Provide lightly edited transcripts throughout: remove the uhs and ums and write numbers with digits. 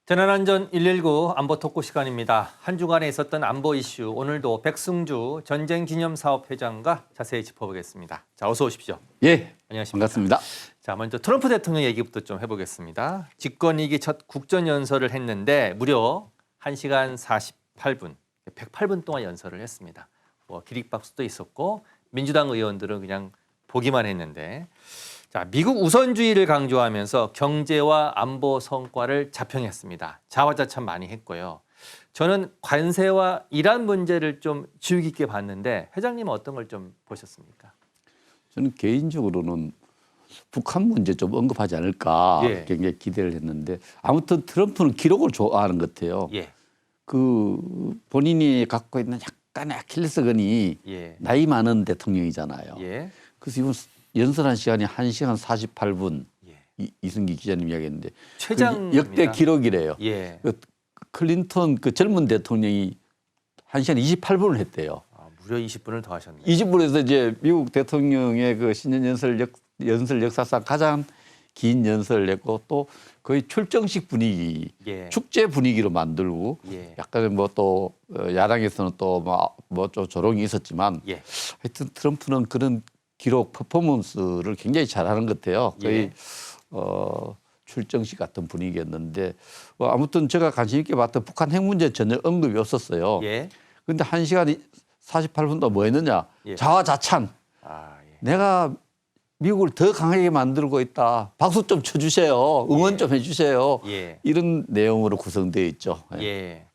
재난안전 119 안보 토크 시간입니다. 한 주간에 있었던 안보 이슈, 오늘도 백승주 전쟁기념사업 회장과 자세히 짚어보겠습니다. 자, 어서 오십시오. 예, 안녕하십니까. 반갑습니다. 자, 먼저 트럼프 대통령 얘기부터 좀 해보겠습니다. 집권 2기 첫 국전연설을 했는데 무려 1시간 48분, 108분 동안 연설을 했습니다. 뭐 기립박수도 있었고 민주당 의원들은 그냥 보기만 했는데, 자, 미국 우선주의를 강조하면서 경제와 안보 성과를 자평했습니다. 자화자찬 많이 했고요. 저는 관세와 이란 문제를 좀 주의 깊게 봤는데 회장님은 어떤 걸 좀 보셨습니까? 저는 개인적으로는 북한 문제 좀 언급하지 않을까 예. 굉장히 기대를 했는데 아무튼 트럼프는 기록을 좋아하는 것 같아요. 예, 그 본인이 갖고 있는 약간의 아킬레스건이 예, 나이 많은 대통령이잖아요. 예, 그래서 이번 연설한 시간이 1시간 48분 예. 이승기 기자님 이야기했는데 최장 그 역대 기록이래요. 예, 그 클린턴 그 젊은 대통령이 1시간 28분을 했대요. 아, 무려 20분을 더 하셨네요. 20분에서 이제 미국 대통령의 그 신년 연설 역사상 가장 긴 연설을 했고 또 거의 출정식 분위기, 예, 축제 분위기로 만들고 예, 약간의 뭐 또 야당에서는 또 뭐 좀 조롱이 있었지만 예, 하여튼 트럼프는 그런 기록 퍼포먼스를 굉장히 잘하는 것 같아요. 거의 예. 출정식 같은 분위기였는데 아무튼 제가 관심 있게 봤던 북한 핵 문제 전혀 언급이 없었어요. 예. 그런데 1시간 48분 동안 뭐 했느냐? 예. 자화자찬. 아, 예. 내가 미국을 더 강하게 만들고 있다. 박수 좀 쳐주세요. 응원 예. 좀 해주세요. 예. 이런 내용으로 구성되어 있죠. 예.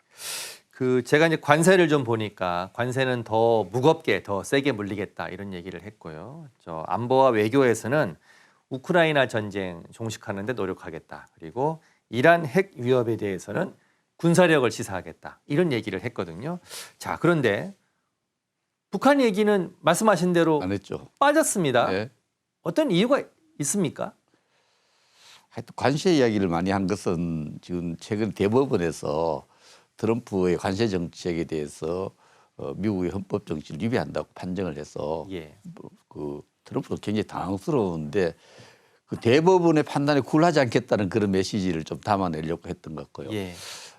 그 제가 이제 관세를 좀 보니까 관세는 더 무겁게 더 세게 물리겠다 이런 얘기를 했고요. 저 안보와 외교에서는 우크라이나 전쟁 종식하는 데 노력하겠다. 그리고 이란 핵 위협에 대해서는 군사력을 시사하겠다. 이런 얘기를 했거든요. 자, 그런데 북한 얘기는 말씀하신 대로 안 했죠. 빠졌습니다. 예. 어떤 이유가 있습니까? 하여튼 관세 이야기를 많이 한 것은 지금 최근 대법원에서 트럼프의 관세 정책에 대해서 미국의 헌법 정치를 위배한다고 판정을 해서 예. 그 트럼프도 굉장히 당황스러운데 그 대법원의 판단에 굴하지 않겠다는 그런 메시지를 좀 담아내려고 했던 것 같고요. 예.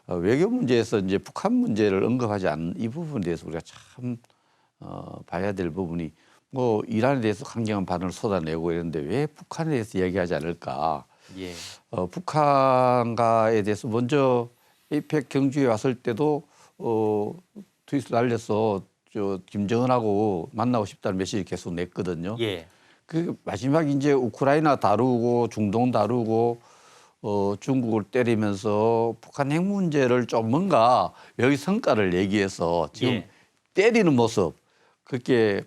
외교 문제에서 이제 북한 문제를 언급하지 않은 이 부분에 대해서 우리가 참 봐야 될 부분이 뭐 이란에 대해서 강경한 반응을 쏟아내고 이러는데 왜 북한에 대해서 이야기하지 않을까? 예. 북한과에 대해서 먼저 에이펙 경주에 왔을 때도 트윗을 날려서 저 김정은하고 만나고 싶다는 메시지 계속 냈거든요. 예. 그 마지막 이제 우크라이나 다루고 중동 다루고 중국을 때리면서 북한 핵 문제를 좀 뭔가 여기 성과를 얘기해서 지금 예. 때리는 모습 그렇게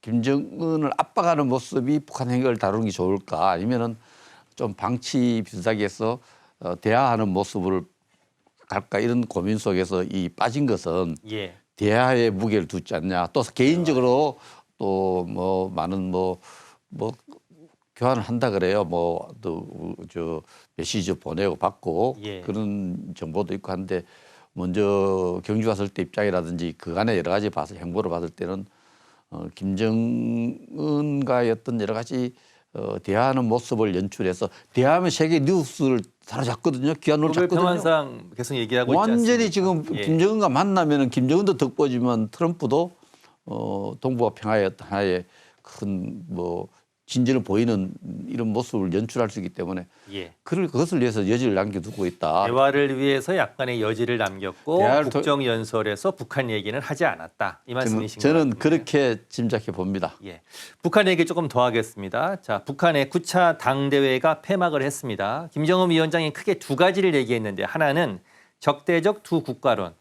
김정은을 압박하는 모습이 북한 핵을 다루는 게 좋을까 아니면은 좀 방치 비슷하게 해서 대화하는 모습을 갈까 이런 고민 속에서 이 빠진 것은 예. 대화의 무게를 두지 않냐. 또 개인적으로 또 뭐 많은 뭐 교환을 한다 그래요. 뭐 또 저 메시지 보내고 받고 예. 그런 정보도 있고 한데 먼저 경주 왔을 때 입장이라든지 그간의 여러 가지 봐서 행보를 받을 때는 김정은과의 어떤 여러 가지 대화하는 모습을 연출해서 대화하면 세계 뉴스를 사로잡거든요. 귀한 걸 노벨 잡거든요. 평화상 계속 얘기하고 있지 완전히 않습니까? 지금 예. 김정은과 만나면은 김정은도 덕보지만 트럼프도 동북아 평화의 어떤 하나의 큰 뭐 진전을 보이는 이런 모습을 연출할 수 있기 때문에 예. 그것을 위해서 여지를 남겨두고 있다. 대화를 위해서 약간의 여지를 남겼고 대화를 국정 연설에서 북한 얘기는 하지 않았다. 이 말씀이신 것 저는 같은데. 그렇게 짐작해 봅니다. 예. 북한 얘기 조금 더 하겠습니다. 자, 북한의 9차 당대회가 폐막을 했습니다. 김정은 위원장이 크게 두 가지를 얘기했는데 하나는 적대적 두 국가론.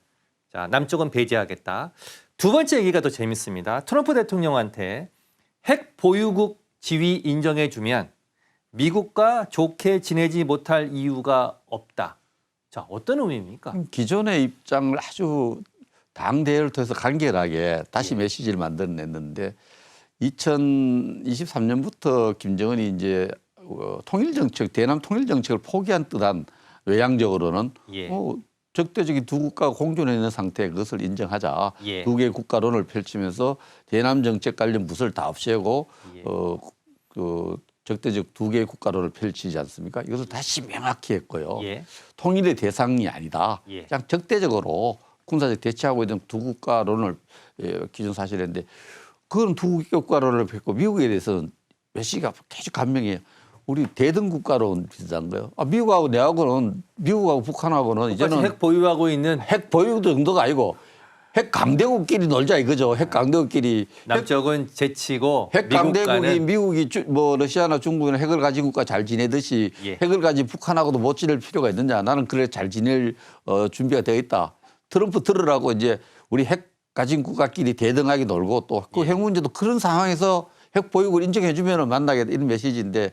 자, 남쪽은 배제하겠다. 두 번째 얘기가 더 재밌습니다. 트럼프 대통령한테 핵 보유국 지위 인정해주면 미국과 좋게 지내지 못할 이유가 없다. 자, 어떤 의미입니까? 기존의 입장을 아주 당 대회를 통해서 간결하게 다시 예. 메시지를 만들어냈는데 2023년부터 김정은이 이제 통일 정책, 대남 통일 정책을 포기한 듯한 외향적으로는 예. 적대적인 두 국가가 공존해 있는 상태에 그것을 인정하자. 예. 두 개의 국가론을 펼치면서 대남 정책 관련 부서를 다 없애고 예. 적대적 두 개의 국가론을 펼치지 않습니까? 이것을 다시 명확히 했고요. 예. 통일의 대상이 아니다. 예. 그냥 적대적으로 군사적 대치하고 있는 두 국가론을 기준사실했는데 그건 두 국가론을 펼고 미국에 대해서는 메시가 계속 감명해요. 우리 대등 국가론 비슷한 거예요. 미국하고 내하고는 미국하고 북한하고는 이제는 핵 보유하고 있는 핵 보유 정도가 아니고 핵 강대국끼리 놀자 이거죠. 핵 강대국끼리. 남쪽은 제치고 핵 강대국이 미국과는 미국이 뭐 러시아나 중국이나 핵을 가진 국가 잘 지내듯이 예. 핵을 가진 북한하고도 못 지낼 필요가 있느냐. 나는 그래 잘 지낼 준비가 되어 있다. 트럼프 들으라고 이제 우리 핵 가진 국가끼리 대등하게 놀고 또 그 핵 문제도 그런 상황에서 핵 보유국을 인정해 주면 만나겠다 이런 메시지인데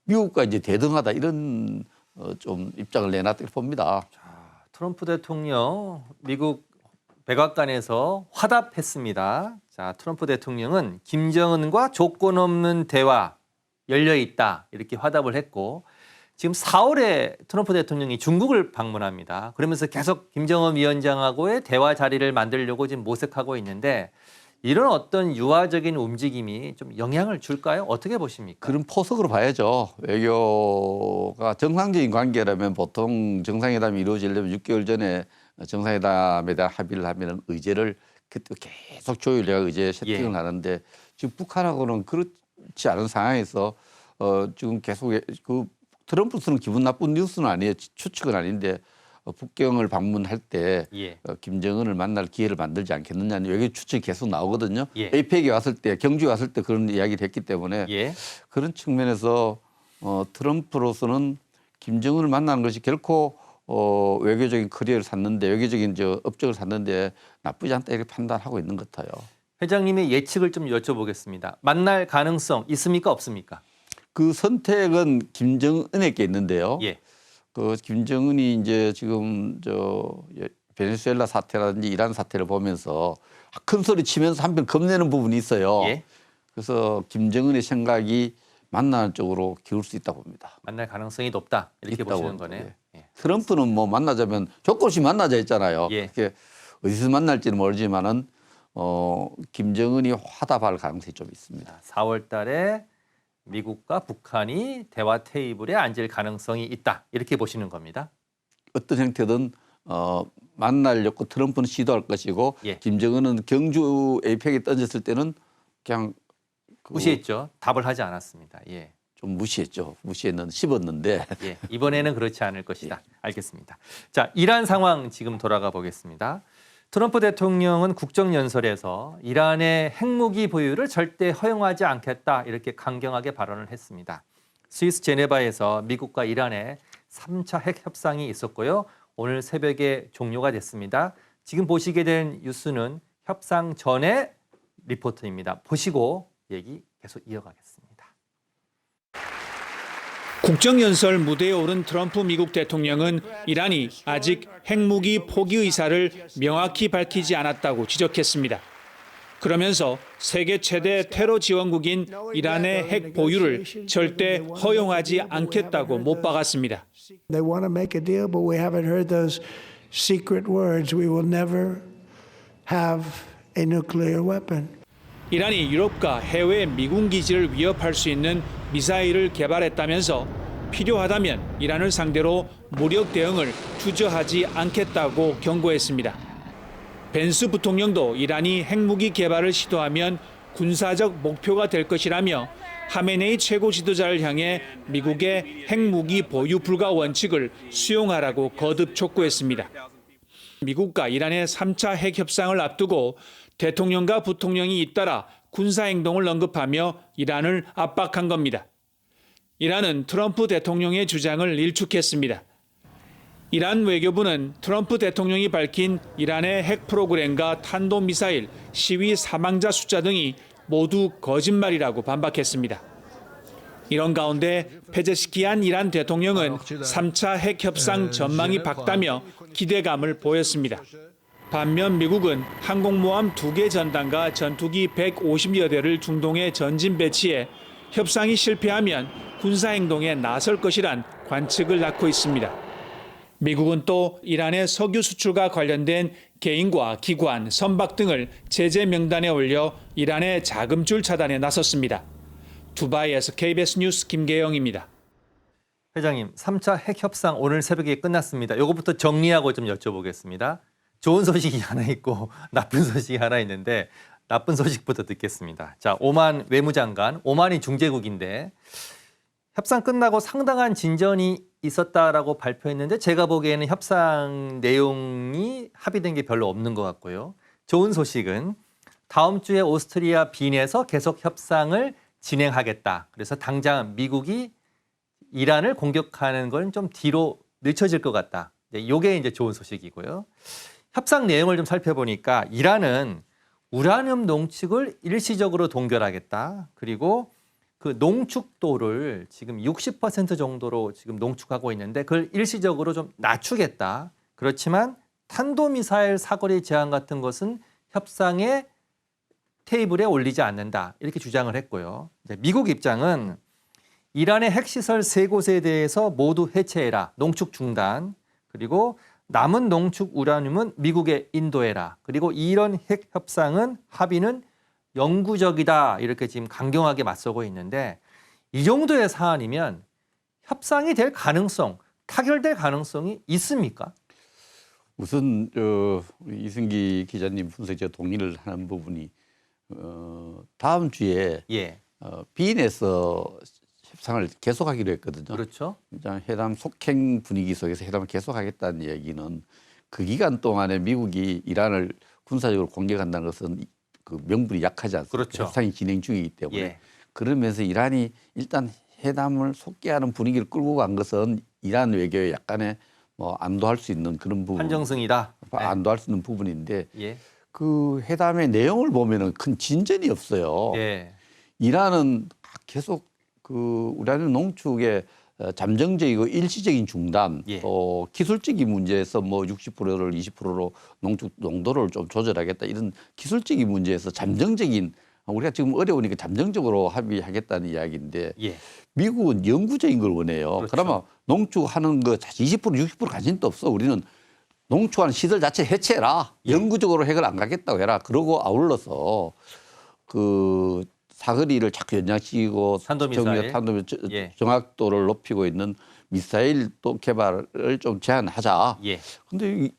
미국과 이제 대등하다 이런 좀 입장을 내놨다고 봅니다. 트럼프 대통령 미국 백악관에서 화답했습니다. 자, 트럼프 대통령은 김정은과 조건 없는 대화 열려 있다 이렇게 화답을 했고 지금 4월에 트럼프 대통령이 중국을 방문합니다. 그러면서 계속 김정은 위원장하고의 대화 자리를 만들려고 지금 모색하고 있는데 이런 어떤 유화적인 움직임이 좀 영향을 줄까요? 어떻게 보십니까? 그런 포석으로 봐야죠. 외교가 정상적인 관계라면 보통 정상회담이 이루어지려면 6개월 전에 정상회담에 대한 합의를 하면 의제를 그때 계속 조율해가 의제 세팅을 하는데 지금 북한하고는 그렇지 않은 상황에서 지금 계속 그 트럼프는 기분 나쁜 뉴스는 아니에요. 추측은 아닌데 북경을 방문할 때 김정은을 만날 기회를 만들지 않겠느냐는 외교 추측이 계속 나오거든요. 에이펙에 왔을 때 경주에 왔을 때 그런 이야기를 했기 때문에 그런 측면에서 트럼프로서는 김정은을 만나는 것이 결코 외교적인 커리어를 샀는데 외교적인 업적을 샀는데 나쁘지 않다 이렇게 판단하고 있는 것 같아요. 회장님의 예측을 좀 여쭤보겠습니다. 만날 가능성 있습니까 없습니까? 그 선택은 김정은에게 있는데요. 그 김정은이 이제 지금 베네수엘라 사태라든지 이란 사태를 보면서 큰 소리 치면서 한편 겁내는 부분이 있어요. 그래서 김정은의 생각이 만나는 쪽으로 기울 수 있다고 봅니다. 만날 가능성이 높다 이렇게 보시는 거네요. 트럼프는 뭐 만나자면 조건 없이 만나자 했잖아요. 그렇게 어디서 만날지는 모르지만은 김정은이 화답할 가능성이 좀 있습니다. 4월 달에 미국과 북한이 대화 테이블에 앉을 가능성이 있다. 이렇게 보시는 겁니다. 어떤 형태든 만나려고 트럼프는 시도할 것이고 김정은은 경주 에이펙에 던졌을 때는 그냥 무시했죠. 답을 하지 않았습니다. 좀 무시했죠. 씹었는데. 이번에는 그렇지 않을 것이다. 알겠습니다. 자, 이란 상황 지금 돌아가 보겠습니다. 트럼프 대통령은 국정연설에서 이란의 핵무기 보유를 절대 허용하지 않겠다 이렇게 강경하게 발언을 했습니다. 스위스 제네바에서 미국과 이란의 3차 핵 협상이 있었고요. 오늘 새벽에 종료가 됐습니다. 지금 보시게 된 뉴스는 협상 전의 리포트입니다. 보시고 얘기 계속 이어가겠습니다. 국정연설 무대에 오른 트럼프 미국 대통령은 이란이 아직 핵무기 포기 의사를 명확히 밝히지 않았다고 지적했습니다. 그러면서 세계 최대 테러 지원국인 이란의 핵 보유를 절대 허용하지 않겠다고 못 박았습니다. They want to make a deal, but we haven't heard those secret words. We will never have a nuclear weapon. 이란이 유럽과 해외 미군 기지를 위협할 수 있는 미사일을 개발했다면서 필요하다면 이란을 상대로 무력 대응을 주저하지 않겠다고 경고했습니다. 벤스 부통령도 이란이 핵무기 개발을 시도하면 군사적 목표가 될 것이라며 하메네이 최고 지도자를 향해 미국의 핵무기 보유 불가 원칙을 수용하라고 거듭 촉구했습니다. 미국과 이란의 3차 핵 협상을 앞두고 대통령과 부통령이 잇따라 군사행동을 언급하며 이란을 압박한 겁니다. 이란은 트럼프 대통령의 주장을 일축했습니다. 이란 외교부는 트럼프 대통령이 밝힌 이란의 핵 프로그램과 탄도미사일, 시위 사망자 숫자 등이 모두 거짓말이라고 반박했습니다. 이런 가운데 페제시키안 이란 대통령은 3차 핵 협상 전망이 밝다며 기대감을 보였습니다. 반면 미국은 항공모함 2개 전단과 전투기 150여 대를 중동에 전진 배치해 협상이 실패하면 군사행동에 나설 것이란 관측을 낳고 있습니다. 미국은 또 이란의 석유 수출과 관련된 개인과 기관, 선박 등을 제재 명단에 올려 이란의 자금줄 차단에 나섰습니다. 두바이에서 KBS 뉴스 김계영입니다. 회장님, 3차 핵 협상 오늘 새벽에 끝났습니다. 이거부터 정리하고 좀 여쭤보겠습니다. 좋은 소식이 하나 있고 나쁜 소식이 하나 있는데 나쁜 소식부터 듣겠습니다. 자, 오만 외무장관, 오만이 중재국인데 협상 끝나고 상당한 진전이 있었다라고 발표했는데 제가 보기에는 협상 내용이 합의된 게 별로 없는 것 같고요. 좋은 소식은 다음 주에 오스트리아 빈에서 계속 협상을 진행하겠다. 그래서 당장 미국이 이란을 공격하는 건 좀 뒤로 늦춰질 것 같다. 이게 이제 좋은 소식이고요. 협상 내용을 좀 살펴보니까 이란은 우라늄 농축을 일시적으로 동결하겠다. 그리고 그 농축도를 지금 60% 정도로 지금 농축하고 있는데 그걸 일시적으로 좀 낮추겠다. 그렇지만 탄도미사일 사거리 제한 같은 것은 협상의 테이블에 올리지 않는다. 이렇게 주장을 했고요. 이제 미국 입장은 이란의 핵시설 3곳에 대해서 모두 해체해라. 농축 중단. 그리고 남은 농축 우라늄은 미국에 인도해라. 그리고 이런 핵 협상은 합의는 영구적이다. 이렇게 지금 강경하게 맞서고 있는데 이 정도의 사안이면 협상이 될 가능성, 타결될 가능성이 있습니까? 우선 우리 이승기 기자님 분석에 동의를 하는 부분이 다음 주에 예. 빈에서 협상을 계속하기로 했거든요. 그렇죠. 회담 속행 분위기 속에서 회담을 계속하겠다는 얘기는 그 기간 동안에 미국이 이란을 군사적으로 공격한다는 것은 그 명분이 약하지 않습니까? 그렇죠. 협상이 진행 중이기 때문에 예. 그러면서 이란이 일단 회담을 속개하는 분위기를 끌고 간 것은 이란 외교에 약간의 뭐 안도할 수 있는 그런 부분, 한정승이다. 네. 안도할 수 있는 부분인데 예. 그 회담의 내용을 보면은 큰 진전이 없어요. 예. 이란은 계속 그 우라늄 농축의 잠정적이고 일시적인 중단, 예. 또 기술적인 문제에서 뭐 60%를 20%로 농축 농도를 좀 조절하겠다 이런 기술적인 문제에서 잠정적인 우리가 지금 어려우니까 잠정적으로 합의하겠다는 이야기인데 예. 미국은 영구적인 걸 원해요. 그렇죠. 그러면 농축하는 거 20% 60% 관심도 없어. 우리는 농축하는 시설 자체 해체해라. 예. 영구적으로 핵을 안 가겠다고 해라. 그러고 아울러서 그 사거리를 자꾸 연장시키고 탄도미사일. 예. 정확도를 높이고 있는 미사일 또 개발을 좀 제한하자. 예. 근데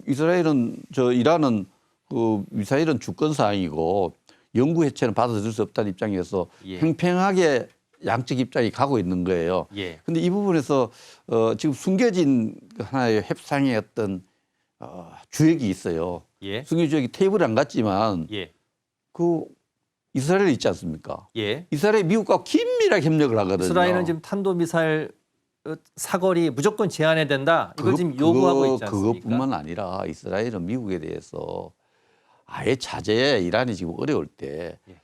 이스라엘은 이란은 그 미사일은 주권 사항이고 영구 해체는 받아들일 수 없다는 입장에서 예. 팽팽하게 양측 입장이 가고 있는 거예요. 예. 근데 이 부분에서 지금 숨겨진 하나의 협상의 어떤 주역이 있어요. 예. 숨겨진 주역이 테이블에 안 갔지만 예. 그 이스라엘 있지 않습니까? 예. 이스라엘이 미국과 긴밀하게 협력을 하거든요. 이스라엘은 지금 탄도미사일 사거리 무조건 제한해야 된다. 이걸 지금 요구하고 있지 않습니까? 그것뿐만 아니라 이스라엘은 미국에 대해서 아예 자제해. 이란이 지금 어려울 때 예.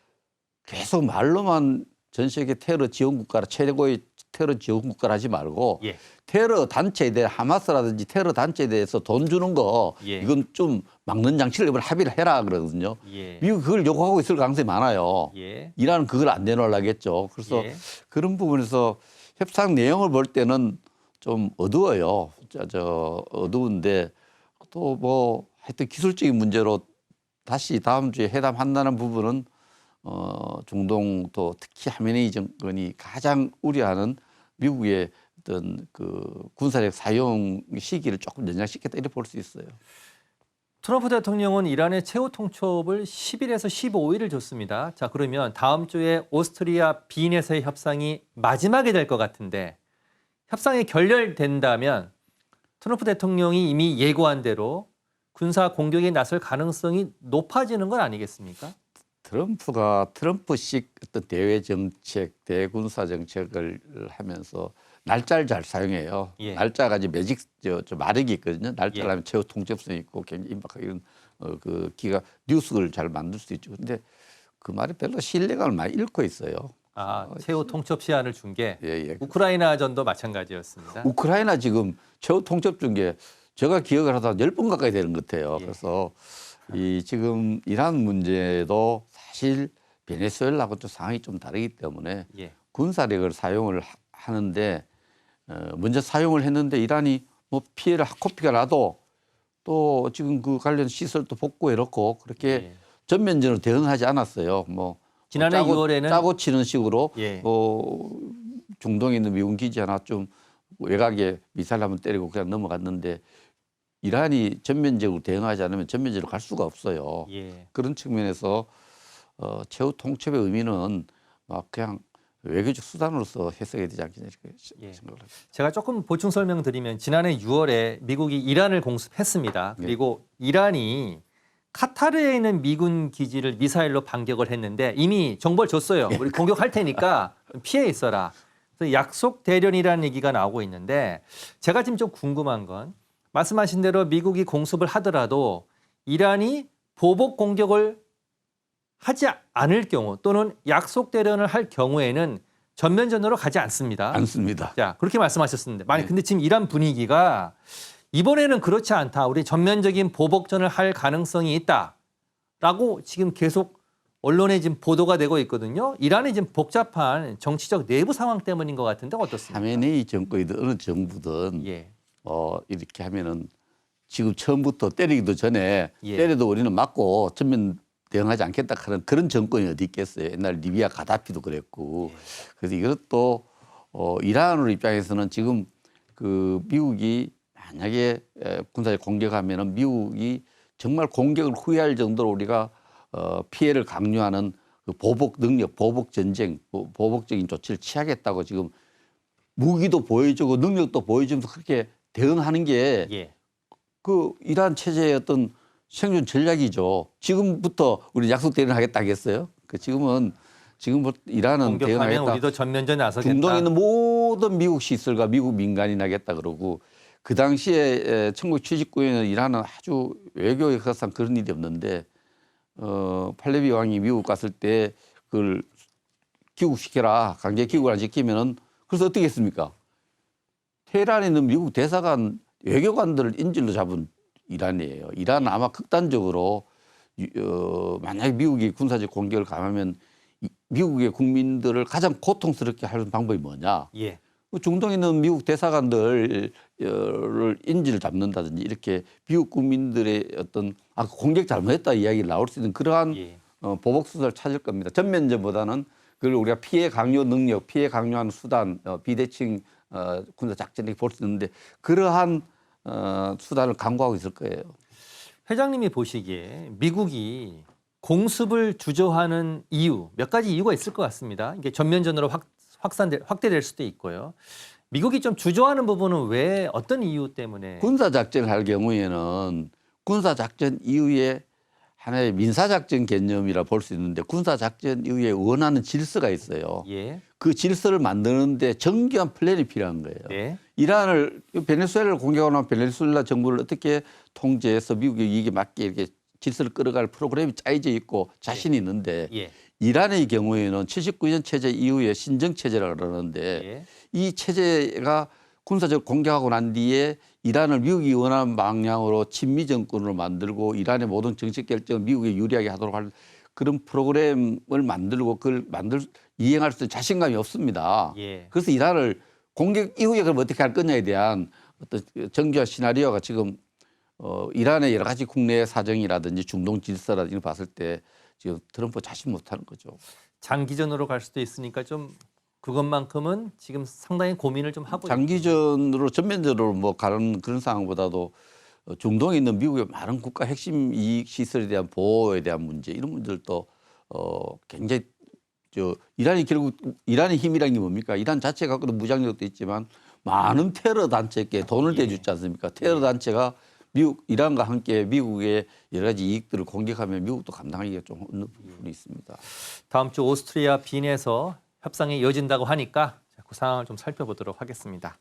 계속 말로만 전 세계 테러 지원 국가라 최고의 테러 지원 국가를 하지 말고 예. 테러 단체에 대해 하마스라든지 테러 단체에 대해서 돈 주는 거 예. 이건 좀 막는 장치를 이번에 합의를 해라 그러거든요. 예. 미국 그걸 요구하고 있을 가능성이 많아요. 예. 이란은 그걸 안 내놓으려겠죠. 그래서 예. 그런 부분에서 협상 내용을 볼 때는 좀 어두워요. 어두운데 또 뭐 하여튼 기술적인 문제로 다시 다음 주에 회담한다는 부분은 중동 또 특히 하메네이 정권이 가장 우려하는 미국의 어떤 그 군사력 사용 시기를 조금 연장시켰다 이렇게 볼 수 있어요. 트럼프 대통령은 이란의 최후 통첩을 10일에서 15일을 줬습니다. 자, 그러면 다음 주에 오스트리아 빈에서의 협상이 마지막이 될 것 같은데 협상이 결렬된다면 트럼프 대통령이 이미 예고한 대로 군사 공격에 나설 가능성이 높아지는 건 아니겠습니까? 트럼프가 트럼프식 어떤 대외 정책, 대군사 정책을 하면서 날짜를 잘 사용해요. 예. 날짜가 이제 매직 마력이 있거든요. 날짜를 예. 하면 최후 통첩성이 있고 굉장히 임박하게 이런 그 기가 뉴스를 잘 만들 수 있죠. 근데 그 말이 별로 신뢰감을 많이 잃고 있어요. 최후 통첩 시한을 준 게 예. 우크라이나전도 마찬가지였습니다. 우크라이나 지금 최후 통첩 준 게 제가 기억을 하다 10번 가까이 되는 것 같아요. 예. 그래서 이 지금 이란 문제도 사실 베네수엘라하고 좀 상황이 좀 다르기 때문에 예. 군사력을 사용을 하는데 먼저 사용을 했는데 이란이 뭐 피해를 코피가 나도 또 지금 그 관련 시설도 복구해 놓고 그렇게 예. 전면전으로 대응하지 않았어요. 뭐 지난해 짜고, 6월에는 짜고 치는 식으로 예. 중동에 있는 미군 기지 하나 좀 외곽에 미사일 한번 때리고 그냥 넘어갔는데 이란이 전면적으로 대응하지 않으면 전면적으로 갈 수가 없어요. 예. 그런 측면에서 최후 통첩의 의미는 막 그냥 외교적 수단으로서 해석해야 되지 않겠냐 이렇게 예. 생각을 합니다. 제가 조금 보충 설명드리면 지난해 6월에 미국이 이란을 공습했습니다. 그리고 이란이 카타르에 있는 미군 기지를 미사일로 반격을 했는데 이미 정보를 줬어요. 우리 공격할 테니까 피해 있어라. 그래서 약속 대련이라는 얘기가 나오고 있는데 제가 지금 좀 궁금한 건 말씀하신 대로 미국이 공습을 하더라도 이란이 보복 공격을 하지 않을 경우 또는 약속 대련을 할 경우에는 전면전으로 가지 않습니다. 않습니다. 자, 그렇게 말씀하셨었는데 만약 네. 근데 지금 이란 분위기가 이번에는 그렇지 않다. 우리 전면적인 보복전을 할 가능성이 있다라고 지금 계속 언론에 지금 보도가 되고 있거든요. 이란의 지금 복잡한 정치적 내부 상황 때문인 것 같은데 어떻습니까? 하메네이 정권이든 어느 정부든 예. 이렇게 하면은 지금 처음부터 때리기도 전에 예. 때려도 우리는 맞고 전면 대응하지 않겠다 하는 그런 정권이 어디 있겠어요. 옛날 리비아 가다피도 그랬고. 그래서 이것도 이란으로 입장에서는 지금 그 미국이 만약에 군사적 공격하면은 미국이 정말 공격을 후회할 정도로 우리가 피해를 강요하는 그 보복 능력, 보복 전쟁, 보복적인 조치를 취하겠다고 지금 무기도 보여주고 능력도 보여주면서 그렇게 대응하는 게 예. 그 이란 체제의 어떤 생존 전략이죠. 지금부터 우리 약속 대응 하겠다 하겠어요? 지금부터 이란은 공격하면 대응하겠다. 우리도 전면전에 나서겠다. 중동에 있는 모든 미국 시설과 미국 민간이 나겠다 그러고 그 당시에 1979년에 이란은 아주 외교 역사상 그런 일이 없는데 팔레비 왕이 미국 갔을 때 그걸 귀국시켜라. 강제 귀국을 안 시키면은 그래서 어떻게 했습니까? 테헤란에 있는 미국 대사관 외교관들을 인질로 잡은 이란이에요. 이란은 아마 극단적으로 만약에 미국이 군사적 공격을 감하면 미국의 국민들을 가장 고통스럽게 하는 방법이 뭐냐? 예. 중동에 있는 미국 대사관들을 인질을 잡는다든지 이렇게 미국 국민들의 어떤 공격 잘못했다 이야기가 나올 수 있는 그러한 예. 보복 수단을 찾을 겁니다. 전면전보다는 그걸 우리가 피해 강요 능력, 피해 강요하는 수단, 비대칭 군사 작전이렇게 볼 수 있는데 그러한 수단을 강구하고 있을 거예요. 회장님이 보시기에 미국이 공습을 주저하는 이유 몇 가지 이유가 있을 것 같습니다. 이게 전면전으로 확대될 수도 있고요. 미국이 좀 주저하는 부분은 왜 어떤 이유 때문에? 군사 작전을 할 경우에는 군사 작전 이후에 하나의 민사 작전 개념이라 볼 수 있는데 군사 작전 이후에 원하는 질서가 있어요. 예. 그 질서를 만드는데 정교한 플랜이 필요한 거예요. 네. 이란을 베네수엘라를 공격하고 나면 베네수엘라 정부를 어떻게 통제해서 미국의 이익에 맞게 이렇게 질서를 끌어갈 프로그램이 짜여져 있고 자신이 있는데 예. 이란의 경우에는 79년 체제 이후에 신정 체제라 그러는데 예. 이 체제가 군사적 공격하고 난 뒤에 이란을 미국이 원하는 방향으로 친미 정권으로 만들고 이란의 모든 정책 결정을 미국에 유리하게 하도록 할 그런 프로그램을 만들고 그걸 이행할 수 있는 자신감이 없습니다. 예. 그래서 이란을 공격 이후에 그럼 어떻게 할 거냐에 대한 어떤 정교한 시나리오가 지금 이란의 여러 가지 국내 사정이라든지 중동 질서라든지 이런 거 봤을 때 지금 트럼프 자신 못하는 거죠. 장기전으로 갈 수도 있으니까 좀 그것만큼은 지금 상당히 고민을 좀 하고 장기전으로 전면적으로 뭐 가는 그런 상황보다도 중동에 있는 미국의 많은 국가 핵심 이익 시설에 대한 보호에 대한 문제 이런 문제들도 굉장히 이란이 결국 이란의 힘이라는 게 뭡니까? 이란 자체가 갖고도 무장력도 있지만 많은 테러 단체에게 돈을 대주지 않습니까? 테러 단체가 이란과 함께 미국의 여러 가지 이익들을 공격하면 미국도 감당하기가 좀 어느 부분이 있습니다. 다음 주 오스트리아 빈에서 협상이 이어진다고 하니까 그 상황을 좀 살펴보도록 하겠습니다.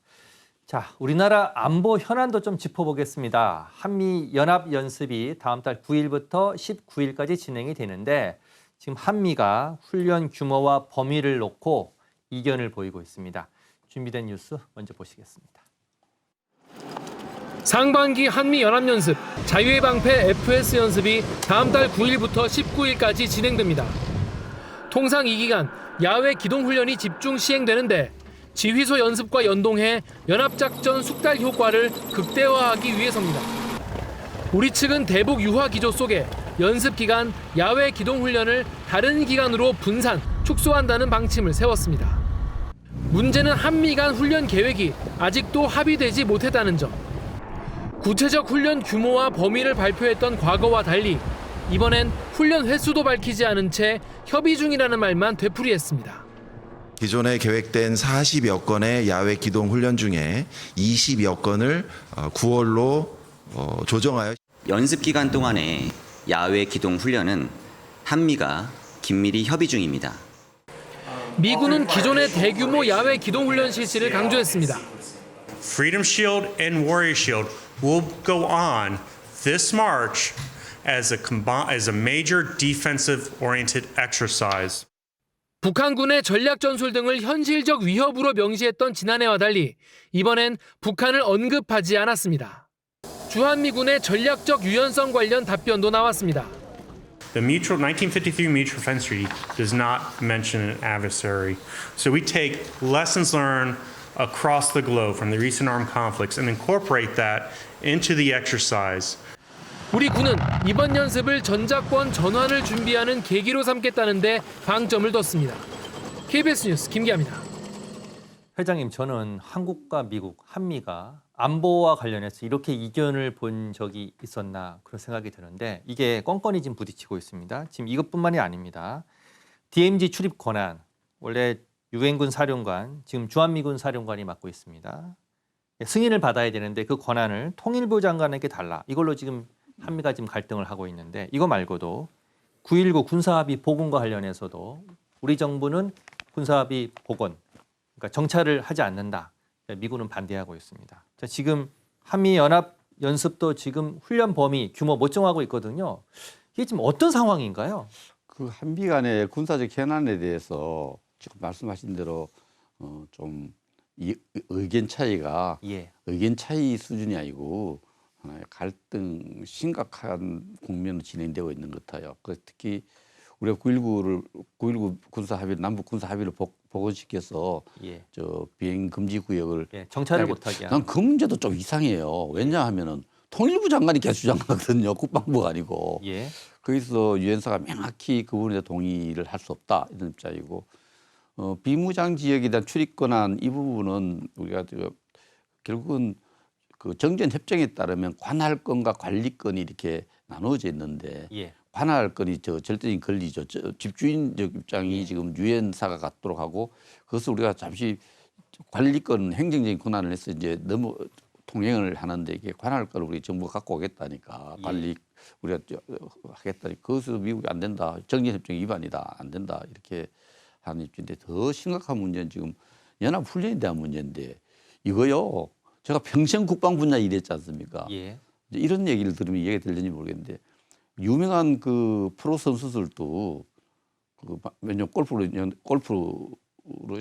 자, 우리나라 안보 현안도 좀 짚어보겠습니다. 한미 연합 연습이 다음 달 9일부터 19일까지 진행이 되는데 지금 한미가 훈련 규모와 범위를 놓고 이견을 보이고 있습니다. 준비된 뉴스 먼저 보시겠습니다. 상반기 한미 연합연습 자유의 방패 FS 연습이 다음 달 9일부터 19일까지 진행됩니다. 통상 이 기간 야외 기동훈련이 집중 시행되는데 지휘소 연습과 연동해 연합작전 숙달 효과를 극대화하기 위해서입니다. 우리 측은 대북 유화 기조 속에 연습 기간 야외 기동 훈련을 다른 기간으로 분산, 축소한다는 방침을 세웠습니다. 문제는 한미 간 훈련 계획이 아직도 합의되지 못했다는 점. 구체적 훈련 규모와 범위를 발표했던 과거와 달리 이번엔 훈련 횟수도 밝히지 않은 채 협의 중이라는 말만 되풀이했습니다. 기존에 계획된 40여 건의 야외 기동 훈련 중에 20여 건을 9월로 조정하여 연습 기간 동안의 야외 기동 훈련은 한미가 긴밀히 협의 중입니다. 미군은 기존의 대규모 야외 기동 훈련 실시를 강조했습니다. Freedom Shield and Warrior Shield will go on this March as a major defensive-oriented exercise. 북한군의 전략 전술 등을 현실적 위협으로 명시했던 지난해와 달리 이번엔 북한을 언급하지 않았습니다. 주한미군의 전략적 유연성 관련 답변도 나왔습니다. The 1953 Mutual Defense Treaty does not mention an adversary. So we take lessons learned across the globe from the recent armed conflicts and incorporate that into the exercise. 우리 군은 이번 연습을 전작권 전환을 준비하는 계기로 삼겠다는데 방점을 뒀습니다. KBS 뉴스 김기아입니다. 회장님, 저는 한국과 미국, 한미가 안보와 관련해서 이렇게 이견을 본 적이 있었나 그런 생각이 드는데 이게 건건이 지금 부딪히고 있습니다. 지금 이것뿐만이 아닙니다. DMZ 출입 권한, 원래 유엔군 사령관, 지금 주한미군 사령관이 맡고 있습니다. 승인을 받아야 되는데 그 권한을 통일부 장관에게 달라. 이걸로 지금 한미가 지금 갈등을 하고 있는데 이거 말고도 9.19 군사합의 복원과 관련해서도 우리 정부는 군사합의 복원, 그러니까 정찰을 하지 않는다. 미군은 반대하고 있습니다. 자, 지금 한미연합 연습도 지금 훈련 범위, 규모 못 정하고 있거든요. 이게 지금 어떤 상황인가요? 그 한미 간의 군사적 현안에 대해서 지금 말씀하신 대로 좀 의견 차이가 예. 의견 차이 수준이 아니고 하나의 갈등 심각한 국면으로 진행되고 있는 것 같아요. 그래서 특히 우리가 9.19 군사 합의, 남북 군사 합의를 복원시켜서 예. 저 비행 금지 구역을 예, 정찰을 못하게 하는. 난 그 문제도 좀 이상해요. 왜냐하면은 통일부 장관이 개수장관이거든요. 국방부가 아니고. 예. 거기서 유엔사가 명확히 그 부분에 동의를 할 수 없다 이런 입장이고 비무장 지역에 대한 출입 권한 이 부분은 우리가 결국은 그 정전 협정에 따르면 관할권과 관리권이 이렇게 나누어져 있는데 예. 관할권이 저 절대적인 권리죠. 집주인적 입장이 지금 유엔사가 갖도록 하고 그것을 우리가 잠시 관리권 행정적인 권한을 해서 이제 너무 통행을 하는데 이게 관할권을 우리 정부가 갖고 오겠다니까 관리 우리가 하겠다니까 그것을 미국이 안 된다. 정전협정 위반이다. 안 된다. 이렇게 하는 입장인데 더 심각한 문제는 지금 연합훈련에 대한 문제인데 이거요. 제가 평생 국방 분야 일했지 않습니까? 예. 이제 이런 얘기를 들으면 이해가 될는지 모르겠는데 유명한 그 프로 선수들도 그 몇년 골프로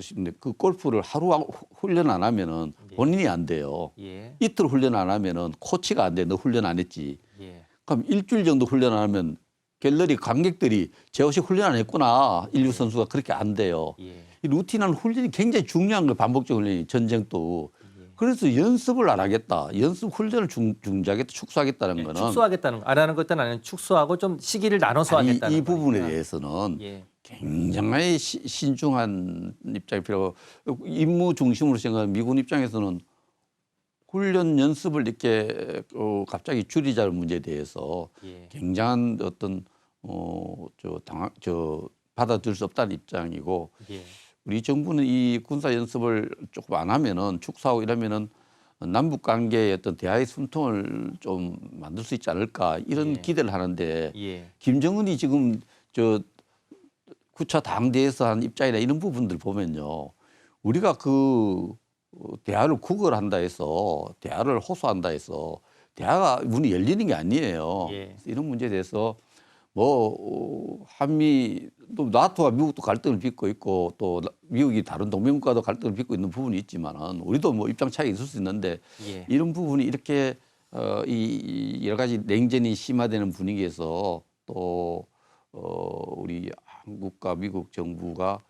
싶은데 그 골프를 하루 훈련 안 하면은 본인이 안 돼요. 예. 이틀 훈련 안 하면은 코치가 안 돼. 너 훈련 안 했지. 예. 그럼 일주일 정도 훈련 안 하면 갤러리 관객들이 제 혹시 훈련 안 했구나. 인류 선수가 그렇게 안 돼요. 예. 이 루틴한 훈련이 굉장히 중요한 거예요. 반복적 훈련이 전쟁도. 그래서 연습을 안 하겠다. 연습 훈련을 중지하겠다. 축소하겠다는 거는. 축소하겠다는 안 하는 것도 아니고 축소하고 좀 시기를 나눠서 하겠다는 이 부분에 거니까. 대해서는 예. 굉장히 신중한 입장이 필요하고 임무 중심으로 생각하는 미군 입장에서는 훈련 연습을 이렇게 갑자기 줄이자는 문제에 대해서 예. 굉장한 어떤 받아들일 수 없다는 입장이고 예. 우리 정부는 이 군사 연습을 조금 안 하면은 축소하고 이러면은 남북 관계의 어떤 대화의 숨통을 좀 만들 수 있지 않을까 이런 예. 기대를 하는데 예. 김정은이 지금 저 9차 당대에서 한 입장이나 이런 부분들 보면요. 우리가 그 대화를 구걸한다 해서 대화를 호소한다 해서 대화가 문이 열리는 게 아니에요. 예. 이런 문제에 대해서 뭐 한미 또 나토와 미국도 갈등을 빚고 있고 또 미국이 다른 동맹국가도 갈등을 빚고 있는 부분이 있지만은 우리도 뭐 입장 차이가 있을 수 있는데 예. 이런 부분이 이렇게 이 여러 가지 냉전이 심화되는 분위기에서 또 우리 한국과 미국 정부가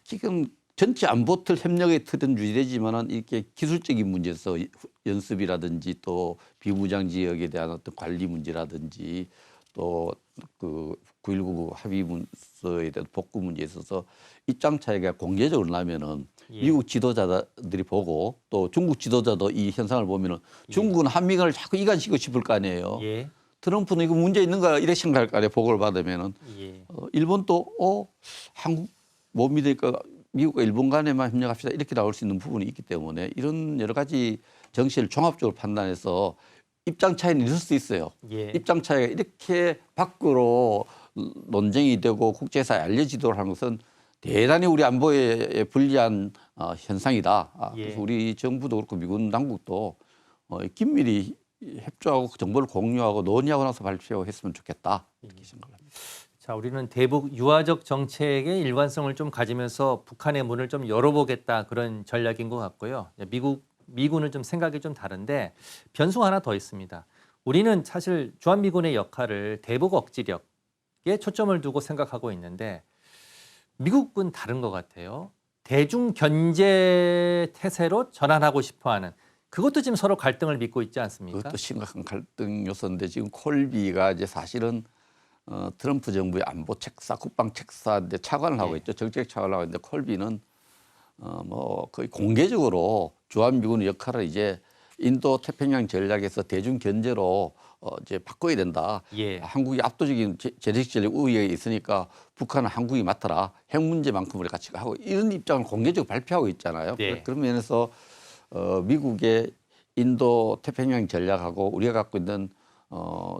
지금 전체 안보 틀 협력의 틀은 유지되지만은 이렇게 기술적인 문제에서 연습이라든지 또 비무장 지역에 대한 어떤 관리 문제라든지 또 그 9.19 합의 문서에 대한 복구 문제에 있어서 입장 차이가 공개적으로 나면은 예. 미국 지도자들이 보고 또 중국 지도자도 이 현상을 보면은 중국은 한미간을 자꾸 이간시키고 싶을 거 아니에요. 예. 트럼프는 이거 문제 있는가 이렇게 생각할 거 아니에요. 보고를 받으면은 예. 일본도 한국 못 믿으니까 미국과 일본 간에만 협력합시다 이렇게 나올 수 있는 부분이 있기 때문에 이런 여러 가지 정치를 종합적으로 판단해서 입장 차이는 있을 수 있어요. 예. 입장 차이가 이렇게 밖으로 논쟁이 되고 국제사회에 알려지도록 하는 것은 대단히 우리 안보에 불리한 현상이다. 예. 그래서 우리 정부도 그렇고 미군 당국도 긴밀히 협조하고 정보를 공유하고 논의하고 나서 발표했으면 좋겠다 이렇게 생각합니다. 자, 우리는 대북 유화적 정책의 일관성을 좀 가지면서 북한의 문을 좀 열어보겠다 그런 전략인 것 같고요. 미군은 좀 생각이 좀 다른데 변수가 하나 더 있습니다. 우리는 사실 주한미군의 역할을 대북 억지력에 초점을 두고 생각하고 있는데 미국은 다른 것 같아요. 대중 견제 태세로 전환하고 싶어하는 그것도 지금 서로 갈등을 빚고 있지 않습니까? 그것도 심각한 갈등 요소인데 지금 콜비가 이제 사실은 트럼프 정부의 안보 책사, 국방 책사인데 차관을 하고 있죠. 정책 차관을 하고 있는데 콜비는 뭐 거의 공개적으로 주한미군의 역할을 이제 인도 태평양 전략에서 대중 견제로 이제 바꿔야 된다. 예. 한국이 압도적인 재래식 전략 우위에 있으니까 북한은 한국이 맡아라. 핵 문제만큼 우리 같이 하고 이런 입장을 공개적으로 발표하고 있잖아요. 네. 그런 면에서 미국의 인도 태평양 전략하고 우리가 갖고 있는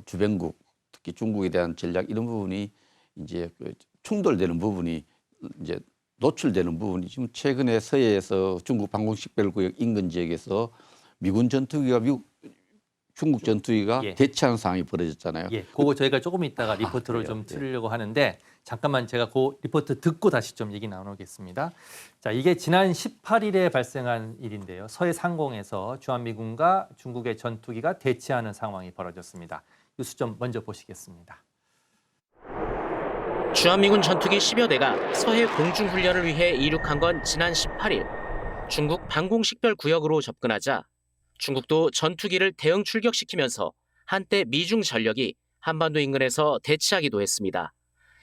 주변국 특히 중국에 대한 전략 이런 부분이 이제 충돌되는 부분이 이제 노출되는 부분이 지금 최근에 서해에서 중국 방공식별구역 인근 지역에서 미군 전투기가 중국 전투기가 예. 대치하는 상황이 벌어졌잖아요. 예, 그거 저희가 조금 이따가 리포트로 그래요? 좀 틀으려고 하는데 잠깐만 제가 그 리포트 듣고 다시 좀 얘기 나누겠습니다. 자, 이게 지난 18일에 발생한 일인데요. 서해 상공에서 주한미군과 중국의 전투기가 대치하는 상황이 벌어졌습니다. 뉴스 좀 먼저 보시겠습니다. 주한미군 전투기 10여 대가 서해 공중훈련을 위해 이륙한 건 지난 18일 중국 방공식별 구역으로 접근하자 중국도 전투기를 대응 출격시키면서 한때 미중 전력이 한반도 인근에서 대치하기도 했습니다.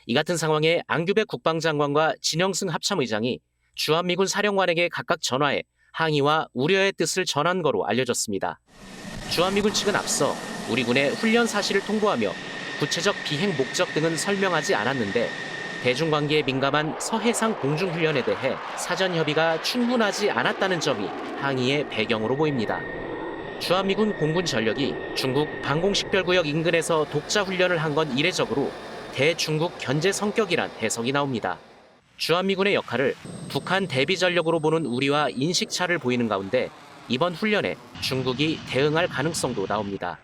이 같은 상황에 안규백 국방장관과 진영승 합참의장이 주한미군 사령관에게 각각 전화해 항의와 우려의 뜻을 전한 거로 알려졌습니다. 주한미군 측은 앞서 우리 군의 훈련 사실을 통보하며 구체적 비행 목적 등은 설명하지 않았는데 대중관계에 민감한 서해상 공중훈련에 대해 사전 협의가 충분하지 않았다는 점이 항의의 배경으로 보입니다. 주한미군 공군 전력이 중국 방공식별구역 인근에서 독자 훈련을 한 건 이례적으로 대중국 견제 성격이란 해석이 나옵니다. 주한미군의 역할을 북한 대비 전력으로 보는 우리와 인식차를 보이는 가운데 이번 훈련에 중국이 대응할 가능성도 나옵니다.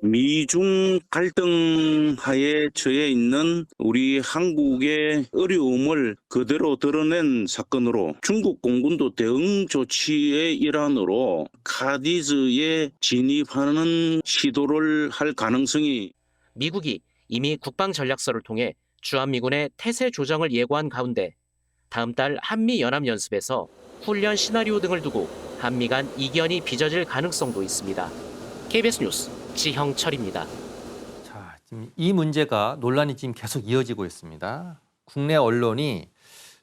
미중 갈등 하에 처해 있는 우리 한국의 어려움을 그대로 드러낸 사건으로 중국 공군도 대응 조치의 일환으로 카디즈에 진입하는 시도를 할 가능성이 미국이 이미 국방전략서를 통해 주한미군의 태세 조정을 예고한 가운데 다음 달 한미연합연습에서 훈련 시나리오 등을 두고 한미 간 이견이 빚어질 가능성도 있습니다. KBS 뉴스 지형철입니다. 자, 지금 이 문제가 논란이 지금 계속 이어지고 있습니다. 국내 언론이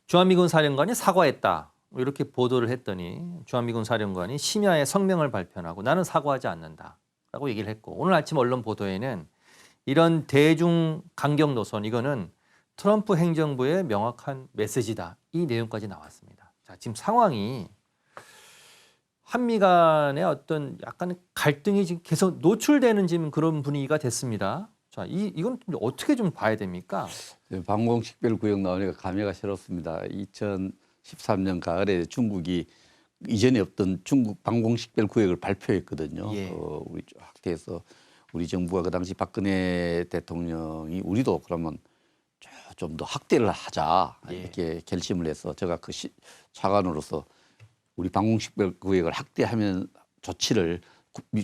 주한미군 사령관이 사과했다 이렇게 보도를 했더니 주한미군 사령관이 심야에 성명을 발표하고 나는 사과하지 않는다라고 얘기를 했고 오늘 아침 언론 보도에는 이런 대중 강경 노선 이거는 트럼프 행정부의 명확한 메시지다 이 내용까지 나왔습니다. 자, 지금 상황이 한미 간의 어떤 약간 갈등이 지금 계속 노출되는 지금 그런 분위기가 됐습니다. 자, 이건 어떻게 좀 봐야 됩니까? 방공식별구역 나오니까 감회가 새롭습니다. 2013년 가을에 중국이 이전에 없던 중국 방공식별구역을 발표했거든요. 예. 우리 학대에서 우리 정부가 그 당시 박근혜 대통령이 우리도 그러면 좀 더 확대를 하자 이렇게 결심을 해서 제가 그 차관으로서 우리 방공식별구역을 확대하면 조치를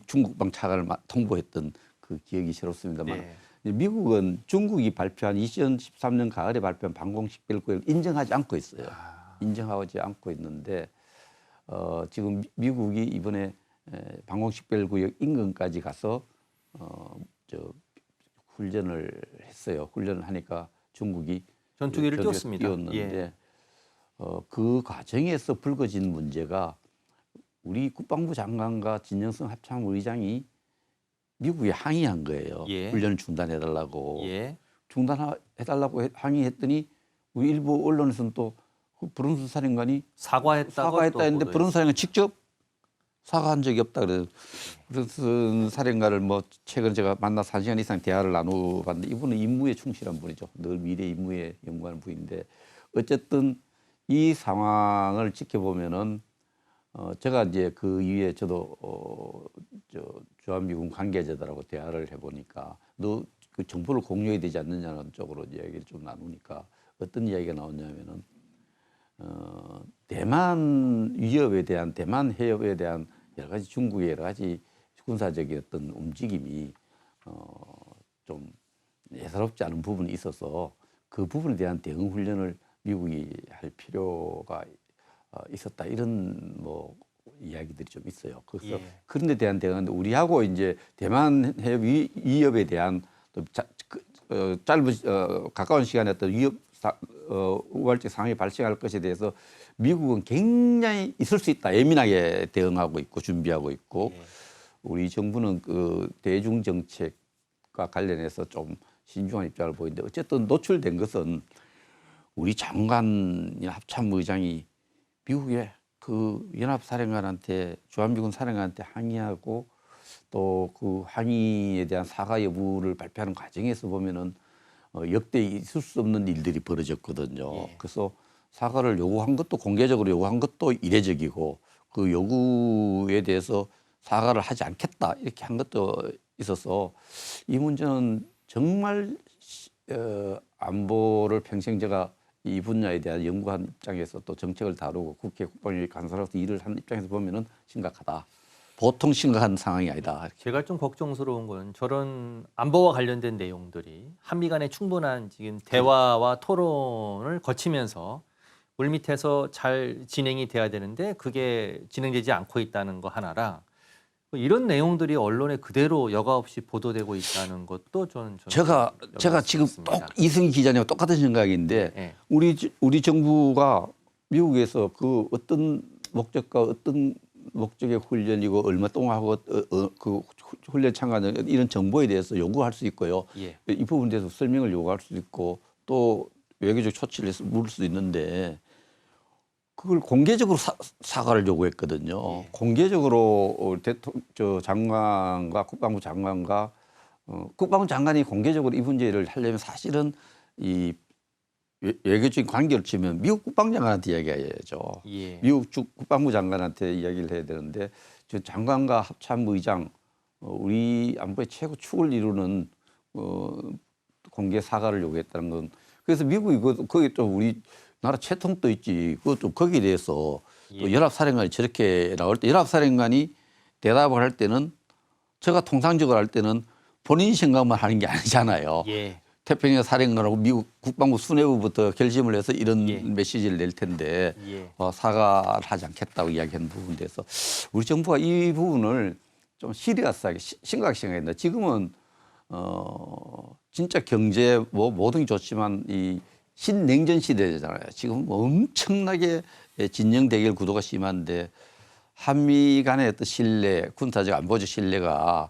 중국방 차관을 통보했던 그 기억이 새롭습니다만 미국은 중국이 발표한 2013년 가을에 발표한 방공식별구역을 인정하지 않고 있어요. 인정하지 않고 있는데 지금 미국이 이번에 방공식별구역 인근까지 가서 훈련을 했어요. 훈련을 하니까 중국이 전투기를 저기에 띄웠습니다. 띄웠는데 예. 그 과정에서 불거진 문제가 우리 국방부 장관과 진정성 합참의장이 미국에 항의한 거예요. 예. 훈련을 중단해달라고. 예. 중단해달라고 항의했더니 우리 일부 언론에서는 또 그 브론슨 사령관이 사과했다고 했는데 또 브론슨 사령관 직접 사과한 적이 없다 그래요. 브론슨 사령관을 뭐 최근 제가 만나서 1시간 이상 대화를 나눠봤는데 이분은 임무에 충실한 분이죠. 늘 미래 임무에 연구하는 분인데 어쨌든 이 상황을 지켜보면은 제가 이제 그 이후에 저도 주한미군 관계자들하고 대화를 해보니까 너 그 정보를 공유해야 되지 않느냐는 쪽으로 이야기를 좀 나누니까 어떤 이야기가 나오냐면은 대만 위협에 대한 대만 해협에 대한 여러 가지 중국의 여러 가지 군사적인 어떤 움직임이 좀 예사롭지 않은 부분이 있어서 그 부분에 대한 대응 훈련을 미국이 할 필요가 있었다 이런 뭐 이야기들이 좀 있어요. 그래서 예. 그런 데 대한 대응인데 우리하고 이제 대만 해협 위협에 대한 또 가까운 시간에 어떤 위협 우발적 상황이 발생할 것에 대해서 미국은 굉장히 있을 수 있다 예민하게 대응하고 있고 준비하고 있고 예. 우리 정부는 그 대중 정책과 관련해서 좀 신중한 입장을 보이는데 어쨌든 노출된 것은 우리 장관이나 합참의장이 미국의 그 연합사령관한테 주한미군 사령관한테 항의하고 또 그 항의에 대한 사과 여부를 발표하는 과정에서 보면은 역대 있을 수 없는 일들이 벌어졌거든요. 예. 그래서 사과를 요구한 것도 공개적으로 요구한 것도 이례적이고 그 요구에 대해서 사과를 하지 않겠다 이렇게 한 것도 있어서 이 문제는 정말 안보를 평생 제가 이 분야에 대한 연구한 입장에서 또 정책을 다루고 국회 국방위 간사로서 일을 한 입장에서 보면은 심각하다. 보통 심각한 상황이 아니다. 제가 좀 걱정스러운 건 저런 안보와 관련된 내용들이 한미 간의 충분한 지금 대화와 토론을 거치면서 물밑에서 잘 진행이 돼야 되는데 그게 진행되지 않고 있다는 거 하나랑 이런 내용들이 언론에 그대로 여과 없이 보도되고 있다는 것도 저는 제가 지금 있습니다. 이승희 기자님과 똑같은 생각인데 예. 우리 정부가 미국에서 그 어떤 목적과 어떤 목적의 훈련이고 얼마 동안 하고 그 훈련 참가는 이런 정보에 대해서 요구할 수 있고요. 예. 이 부분에 대해서 설명을 요구할 수도 있고 또 외교적 조치를 해서 물을 수도 있는데 그걸 공개적으로 사과를 요구했거든요. 예. 공개적으로 장관과 국방부 장관과 국방부 장관이 공개적으로 이 문제를 하려면 사실은 이 외교적인 관계를 치면 미국 국방장관한테 이야기해야죠. 예. 미국 국방부 장관한테 이야기를 해야 되는데 저 장관과 합참의장 우리 안보의 최고 축을 이루는 공개 사과를 요구했다는 건 그래서 미국이 거기 또 우리 나라 채통도 있지 그것도 거기에 대해서 또 예. 연합사령관이 저렇게 나올 때 연합사령관이 대답을 할 때는 제가 통상적으로 할 때는 본인 생각만 하는 게 아니잖아요. 예. 태평양 사령관하고 미국 국방부 수뇌부부터 결심을 해서 이런 예. 메시지를 낼 텐데 예. 사과를 하지 않겠다고 이야기하는 부분에 대해서 우리 정부가 이 부분을 좀 시리어스하게 심각하게 생각했는데 지금은 진짜 경제 뭐 모든 게 좋지만 이 신냉전 시대잖아요. 지금 엄청나게 진영 대결 구도가 심한데 한미 간의 어떤 신뢰, 군사적 안보적 신뢰가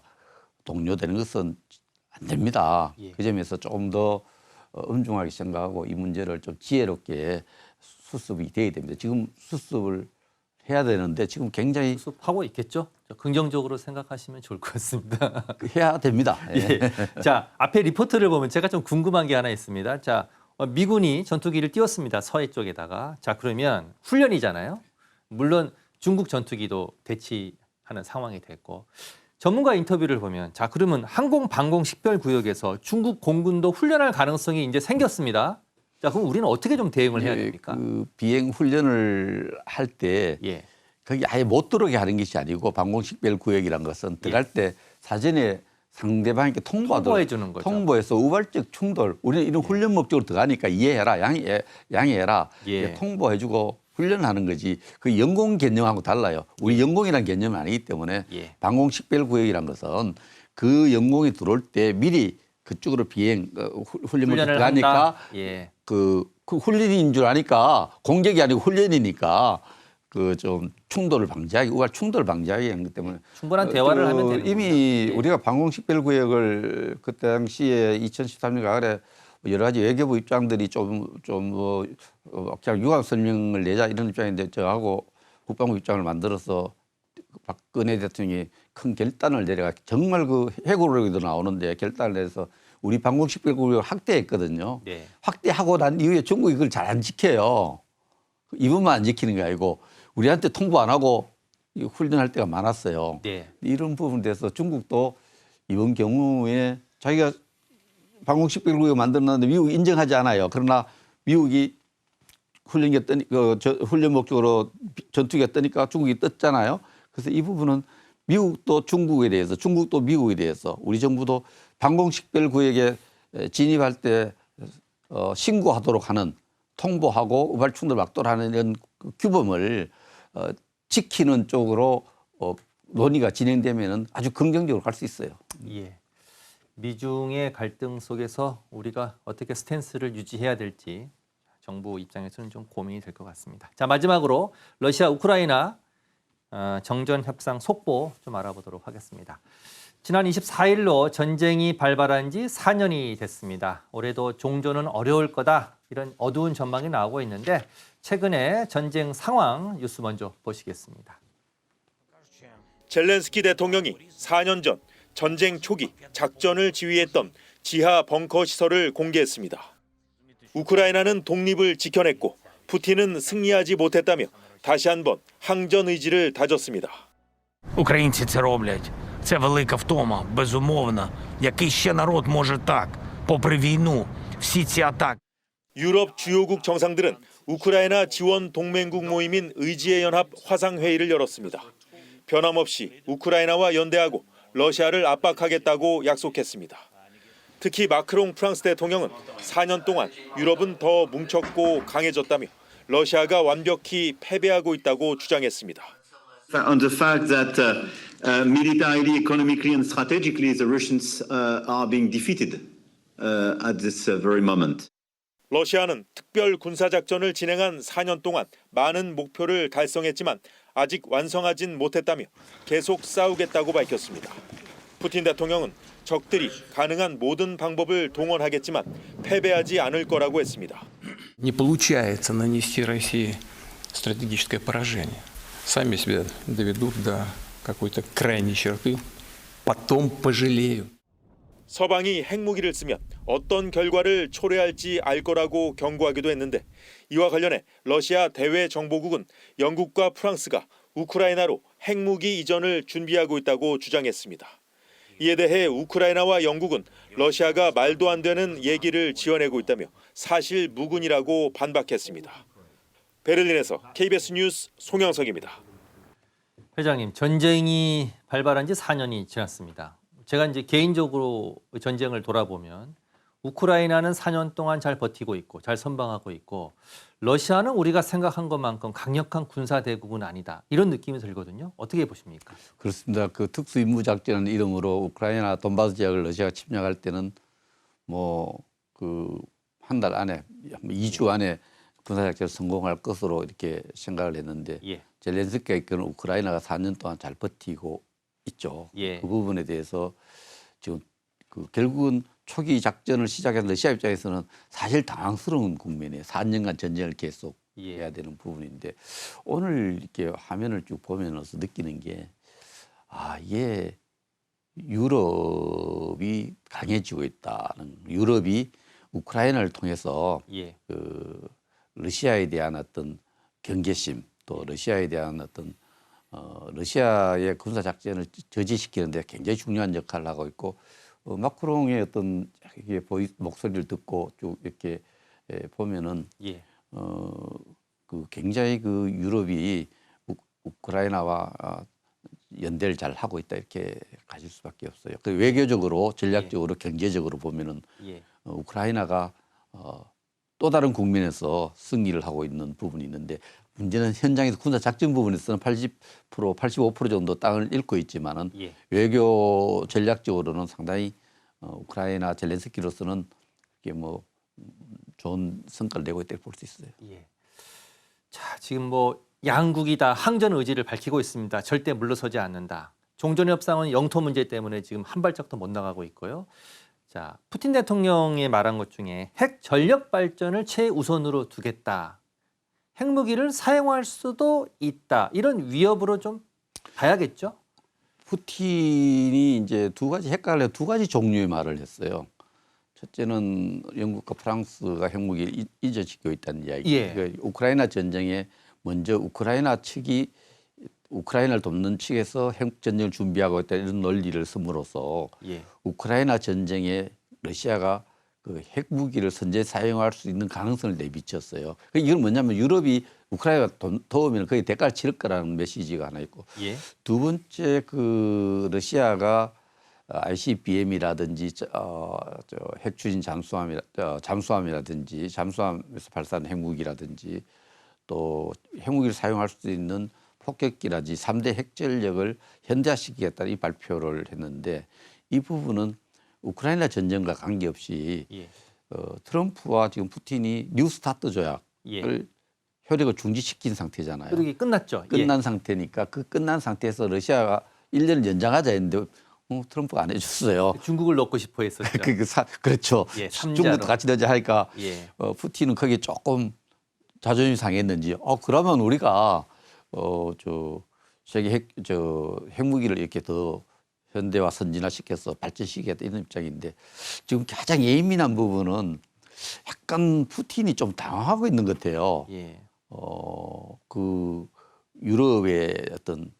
동료되는 것은 안 됩니다. 예. 그 점에서 조금 더 엄중하게 생각하고 이 문제를 좀 지혜롭게 수습이 돼야 됩니다. 지금 수습을 해야 되는데 지금 굉장히 수습하고 있겠죠. 긍정적으로 생각하시면 좋을 것 같습니다. 해야 됩니다. 예. 자, 앞에 리포트를 보면 제가 좀 궁금한 게 하나 있습니다. 자, 미군이 전투기를 띄웠습니다. 서해 쪽에다가. 자, 그러면 훈련이잖아요. 물론 중국 전투기도 대치하는 상황이 됐고 전문가 인터뷰를 보면 자, 그러면 항공 방공 식별 구역에서 중국 공군도 훈련할 가능성이 이제 생겼습니다. 자, 그럼 우리는 어떻게 좀 대응을 해야 됩니까? 그 비행 훈련을 할 때 예. 거기 아예 못 들어오게 하는 것이 아니고 방공 식별 구역이란 것은 들어갈 때 사전에 상대방에게 통보해 주는 거죠. 통보해서 우발적 충돌 우리는 이런 훈련 목적으로 들어가니까 이해해라 양해해라 예. 통보해주고 훈련하는 거지 그 영공 개념하고 달라요. 우리 영공이라는 개념은 아니기 때문에 예. 방공 식별 구역이란 것은 그 영공이 들어올 때 미리 그쪽으로 비행 훈련을 훈련을 들어가니까 한다. 예. 그 훈련인 줄 아니까 공격이 아니고 훈련이니까 그 좀 충돌을 방지하기, 우발 충돌을 방지하기 하기 때문에 충분한 대화를 하면 되는 이미 거군요. 예. 우리가 방공식별구역을 그때 당시에 2013년 가을에 여러 가지 외교부 입장들이 좀뭐 그냥 유감 설명을 내자 이런 입장인데 저하고 국방부 입장을 만들어서 박근혜 대통령이 큰 결단을 내려가 정말 그 해고록에도 나오는데 결단을 내서 우리 방공식별구역을 확대했거든요. 네. 확대하고 난 이후에 중국이 그걸 잘 안 지켜요. 이분만 안 지키는 게 아니고 우리한테 통보 안 하고 훈련할 때가 많았어요. 네. 이런 부분에 대해서 중국도 이번 경우에 자기가 방공식별구역 만들었는데 미국이 인정하지 않아요. 그러나 미국이 훈련기가 뜨니 훈련 목적으로 전투기가 뜨니까 중국이 떴잖아요. 그래서 이 부분은 미국도 중국에 대해서, 중국도 미국에 대해서 우리 정부도 방공식별구역에 진입할 때 신고하도록 하는, 통보하고 우발 충돌 막도하는 이런 규범을 지키는 쪽으로 논의가 진행되면은 아주 긍정적으로 갈 수 있어요. 예. 미중의 갈등 속에서 우리가 어떻게 스탠스를 유지해야 될지 정부 입장에서는 좀 고민이 될 것 같습니다. 자, 마지막으로 러시아 우크라이나 정전 협상 속보 좀 알아보도록 하겠습니다. 지난 24일로 전쟁이 발발한 지 4년이 됐습니다. 올해도 종전은 어려울 거다, 이런 어두운 전망이 나오고 있는데 최근에 전쟁 상황 뉴스 먼저 보시겠습니다. 젤렌스키 대통령이 4년 전 전쟁 초기 작전을 지휘했던 지하 벙커 시설을 공개했습니다. 우크라이나는 독립을 지켜냈고 푸틴은 승리하지 못했다며 다시 한번 항전 의지를 다졌습니다. Українці це роблять. Це велика втома, безумовно. Який ще народ може так? Попри війну, всі ці атаки. 유럽 주요국 정상들은 우크라이나 지원 동맹국 모임인 의지의 연합 화상회의를 열었습니다. 변함없이 우크라이나와 연대하고 러시아를 압박하겠다고 약속했습니다. 특히 마크롱 프랑스 대통령은 4년 동안 유럽은 더 뭉쳤고 강해졌다며 러시아가 완벽히 패배하고 있다고 주장했습니다. On the fact that militarily, economically and strategically the Russians are being defeated at this very moment. 러시아는 특별 군사작전을 진행한 4년 동안 많은 목표를 달성했지만 아직 완성하진 못했다며 계속 싸우겠다고 밝혔습니다. 푸틴 대통령은 적들이 가능한 모든 방법을 동원하겠지만 패배하지 않을 거라고 했습니다. Не получается нанести России стратегическое поражение. Сами себя доведут до какой-то крайней черты, потом пожалеют. 서방이 핵무기를 쓰면 어떤 결과를 초래할지 알 거라고 경고하기도 했는데 이와 관련해 러시아 대외정보국은 영국과 프랑스가 우크라이나로 핵무기 이전을 준비하고 있다고 주장했습니다. 이에 대해 우크라이나와 영국은 러시아가 말도 안 되는 얘기를 지어내고 있다며 사실 무근이라고 반박했습니다. 베를린에서 KBS 뉴스 송영석입니다. 회장님, 전쟁이 발발한 지 4년이 지났습니다. 제가 이제 개인적으로 전쟁을 돌아보면 우크라이나는 4년 동안 잘 버티고 있고 잘 선방하고 있고 러시아는 우리가 생각한 것만큼 강력한 군사 대국은 아니다, 이런 느낌이 들거든요. 어떻게 보십니까? 그렇습니다. 그 특수임무작전 이름으로 우크라이나 돈바스 지역을 러시아가 침략할 때는 뭐 그 한 달 안에, 2주 안에 군사작전을 성공할 것으로 이렇게 생각을 했는데 예. 젤렌스키가 이끄는 우크라이나가 4년 동안 잘 버티고 있죠. 예. 그 부분에 대해서 지금 그 결국은 초기 작전을 시작한 러시아 입장에서는 사실 당황스러운 국면이에요. 4년간 전쟁을 계속 해야 되는 부분인데 오늘 이렇게 화면을 쭉 보면서 느끼는 게 이게 유럽이 강해지고 있다는, 유럽이 우크라이나를 통해서 예. 그 러시아에 대한 어떤 경계심, 또 러시아에 대한 어떤 러시아의 군사 작전을 저지시키는 데 굉장히 중요한 역할을 하고 있고 마크롱의 어떤 목소리를 듣고 쭉 이렇게 보면은 예. 그 굉장히 그 유럽이 우크라이나와 연대를 잘 하고 있다, 이렇게 가질 수밖에 없어요. 그 외교적으로, 전략적으로, 경제적으로 보면은 예. 우크라이나가 또 다른 국면에서 승리를 하고 있는 부분이 있는데 문제는 현장에서 군사 작전 부분에서는 80%, 85% 정도 땅을 잃고 있지만은 예. 외교 전략적으로는 상당히 우크라이나 젤렌스키로서는 이게 뭐 좋은 성과를 내고 있다고 볼 수 있어요. 예. 자, 지금 뭐 양국이 다 항전 의지를 밝히고 있습니다. 절대 물러서지 않는다. 종전 협상은 영토 문제 때문에 지금 한 발짝도 못 나가고 있고요. 자, 푸틴 대통령이 말한 것 중에 핵 전력 발전을 최우선으로 두겠다. 핵무기를 사용할 수도 있다. 이런 위협으로 좀 봐야겠죠? 푸틴이 이제 핵 가지 종류의 말을 했어요. 첫째는 영국과 프랑스가 핵무기를 잊어지고 있다는 이야기. 예. 그러니까 우크라이나 전쟁에 먼저 우크라이나 측이 우크라이나를 돕는 측에서 핵 전쟁을 준비하고 있다 이런 논리를 쓰므로써 예. 우크라이나 전쟁에 러시아가 그 핵무기를 선제 사용할 수 있는 가능성을 내비쳤어요. 이건 뭐냐면 유럽이 우크라이나가 도우면 거의 대가를 치를 거라는 메시지가 하나 있고 예. 두 번째 그 러시아가 ICBM이라든지 핵 추진 잠수함이라든지 잠수함에서 발사하는 핵무기라든지 또 핵무기를 사용할 수 있는 폭격기라든지 3대 핵전력을 현대화시키겠다는 이 발표를 했는데 이 부분은 우크라이나 전쟁과 관계없이 예. 트럼프와 지금 푸틴이 뉴스타트 조약을 예. 효력을 중지시킨 상태잖아요. 그러기 끝났죠. 끝난 상태니까 그 끝난 상태에서 러시아가 1년을 연장하자 했는데 트럼프가 안 해줬어요. 중국을 넣고 싶어 했었죠. 그렇죠. 예, 중국도 같이 넣자 하니까 예. 푸틴은 거기에 조금 자존심이 상했는지 그러면 우리가 세계 핵무기를 이렇게 더 현대화 선진화시켜서 발전시키겠다 이런 입장인데 지금 가장 예민한 부분은 약간 푸틴이 좀 당황하고 있는 것 같아요. 예. 그 유럽의 어떤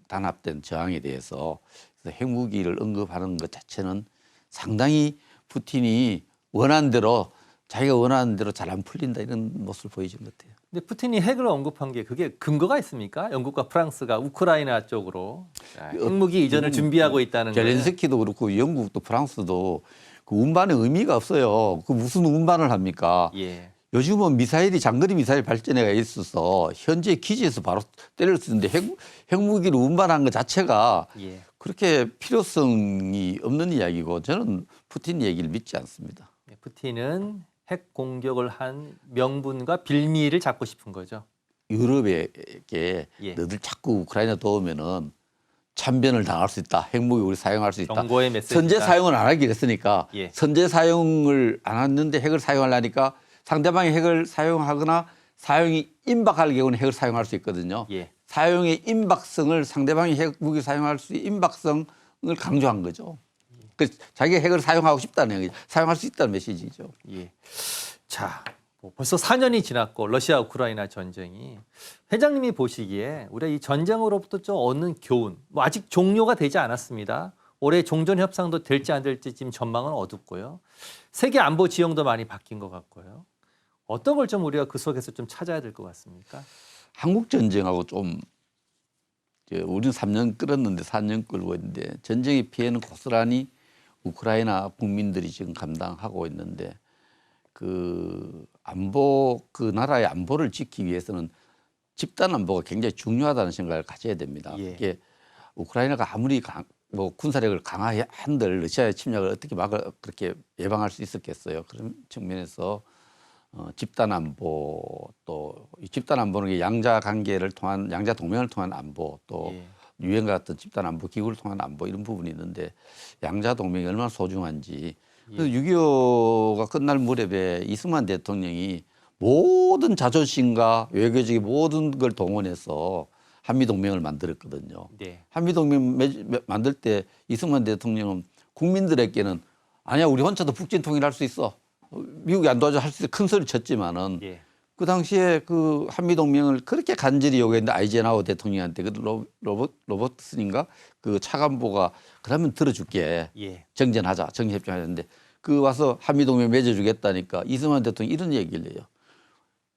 단합된 저항에 대해서 핵무기를 언급하는 것 자체는 상당히 푸틴이 원하는 대로 자기가 원하는 대로 잘 안 풀린다 이런 모습을 보여준 것 같아요. 근데 푸틴이 핵을 언급한 게 그게 근거가 있습니까? 영국과 프랑스가 우크라이나 쪽으로 핵무기 이전을 준비하고 있다는 거예요. 젤렌스키도 그렇고 영국도 프랑스도 그 운반에 의미가 없어요. 그 무슨 운반을 합니까? 예. 요즘은 미사일이 장거리 미사일 발전해가 있어서 현재 기지에서 바로 때릴 수 있는데 핵무기를 운반하는 것 자체가 예. 그렇게 필요성이 없는 이야기고 저는 푸틴 얘기를 믿지 않습니다. 푸틴은 핵 공격을 한 명분과 빌미를 잡고 싶은 거죠. 유럽에게 예. 너들 자꾸 우크라이나 도우면은 참변을 당할 수 있다. 핵무기 우리 사용할 수 있다. 경고의 메시지다. 선제 사용을 안 하기로 했으니까 예. 선제 사용을 안 했는데 핵을 사용하려니까 상대방이 핵을 사용하거나 사용이 임박할 경우는 핵을 사용할 수 있거든요. 예. 사용의 임박성을 상대방이 핵무기 사용할 수 있는 임박성을 강조한 거죠. 그 자기가 핵을 사용하고 싶다는 얘기죠. 사용할 수 있다는 메시지죠. 예. 자, 벌써 4년이 지났고 러시아 우크라이나 전쟁이 회장님이 보시기에 우리가 이 전쟁으로부터 좀 얻는 교훈, 뭐 아직 종료가 되지 않았습니다. 올해 종전 협상도 될지 안 될지 지금 전망은 어둡고요. 세계 안보 지형도 많이 바뀐 것 같고요. 어떤 걸 좀 우리가 그 속에서 좀 찾아야 될 것 같습니까? 한국 전쟁하고 좀 우리는 3년 끌었는데 4년 끌고 있는데 전쟁의 피해는 고스란히 우크라이나 국민들이 지금 감당하고 있는데 그 나라의 안보를 지키기 위해서는 집단 안보가 굉장히 중요하다는 생각을 가져야 됩니다. 예. 이게 우크라이나가 아무리 군사력을 강화해 한들 러시아의 침략을 어떻게 그렇게 예방할 수 있었겠어요. 그런 측면에서 집단 안보 또 이 집단 안보는 양자 관계를 통한 양자 동맹을 통한 안보 또 예. 유엔 같은 집단 안보 기구를 통한 안보 이런 부분이 있는데 양자 동맹이 얼마나 소중한지. 그래서 6.25가 끝날 무렵에 이승만 대통령이 모든 자존심과 외교적인 모든 걸 동원해서 한미동맹을 만들었거든요. 네. 한미동맹 만들 때 이승만 대통령은 국민들에게는 아니야 우리 혼자도 북진 통일할 수 있어. 미국이 안 도와줘 할 수 있어. 큰 소리 쳤지만은 예. 그 당시에 그 한미동맹을 그렇게 간절히 요구했는데 아이젠하워 대통령한테 그 로버트슨인가 그 차관보가 그러면 들어줄게. 예. 정전하자. 정협정하자는데 그 와서 한미동맹 맺어주겠다니까 이승만 대통령이 이런 얘기를 해요.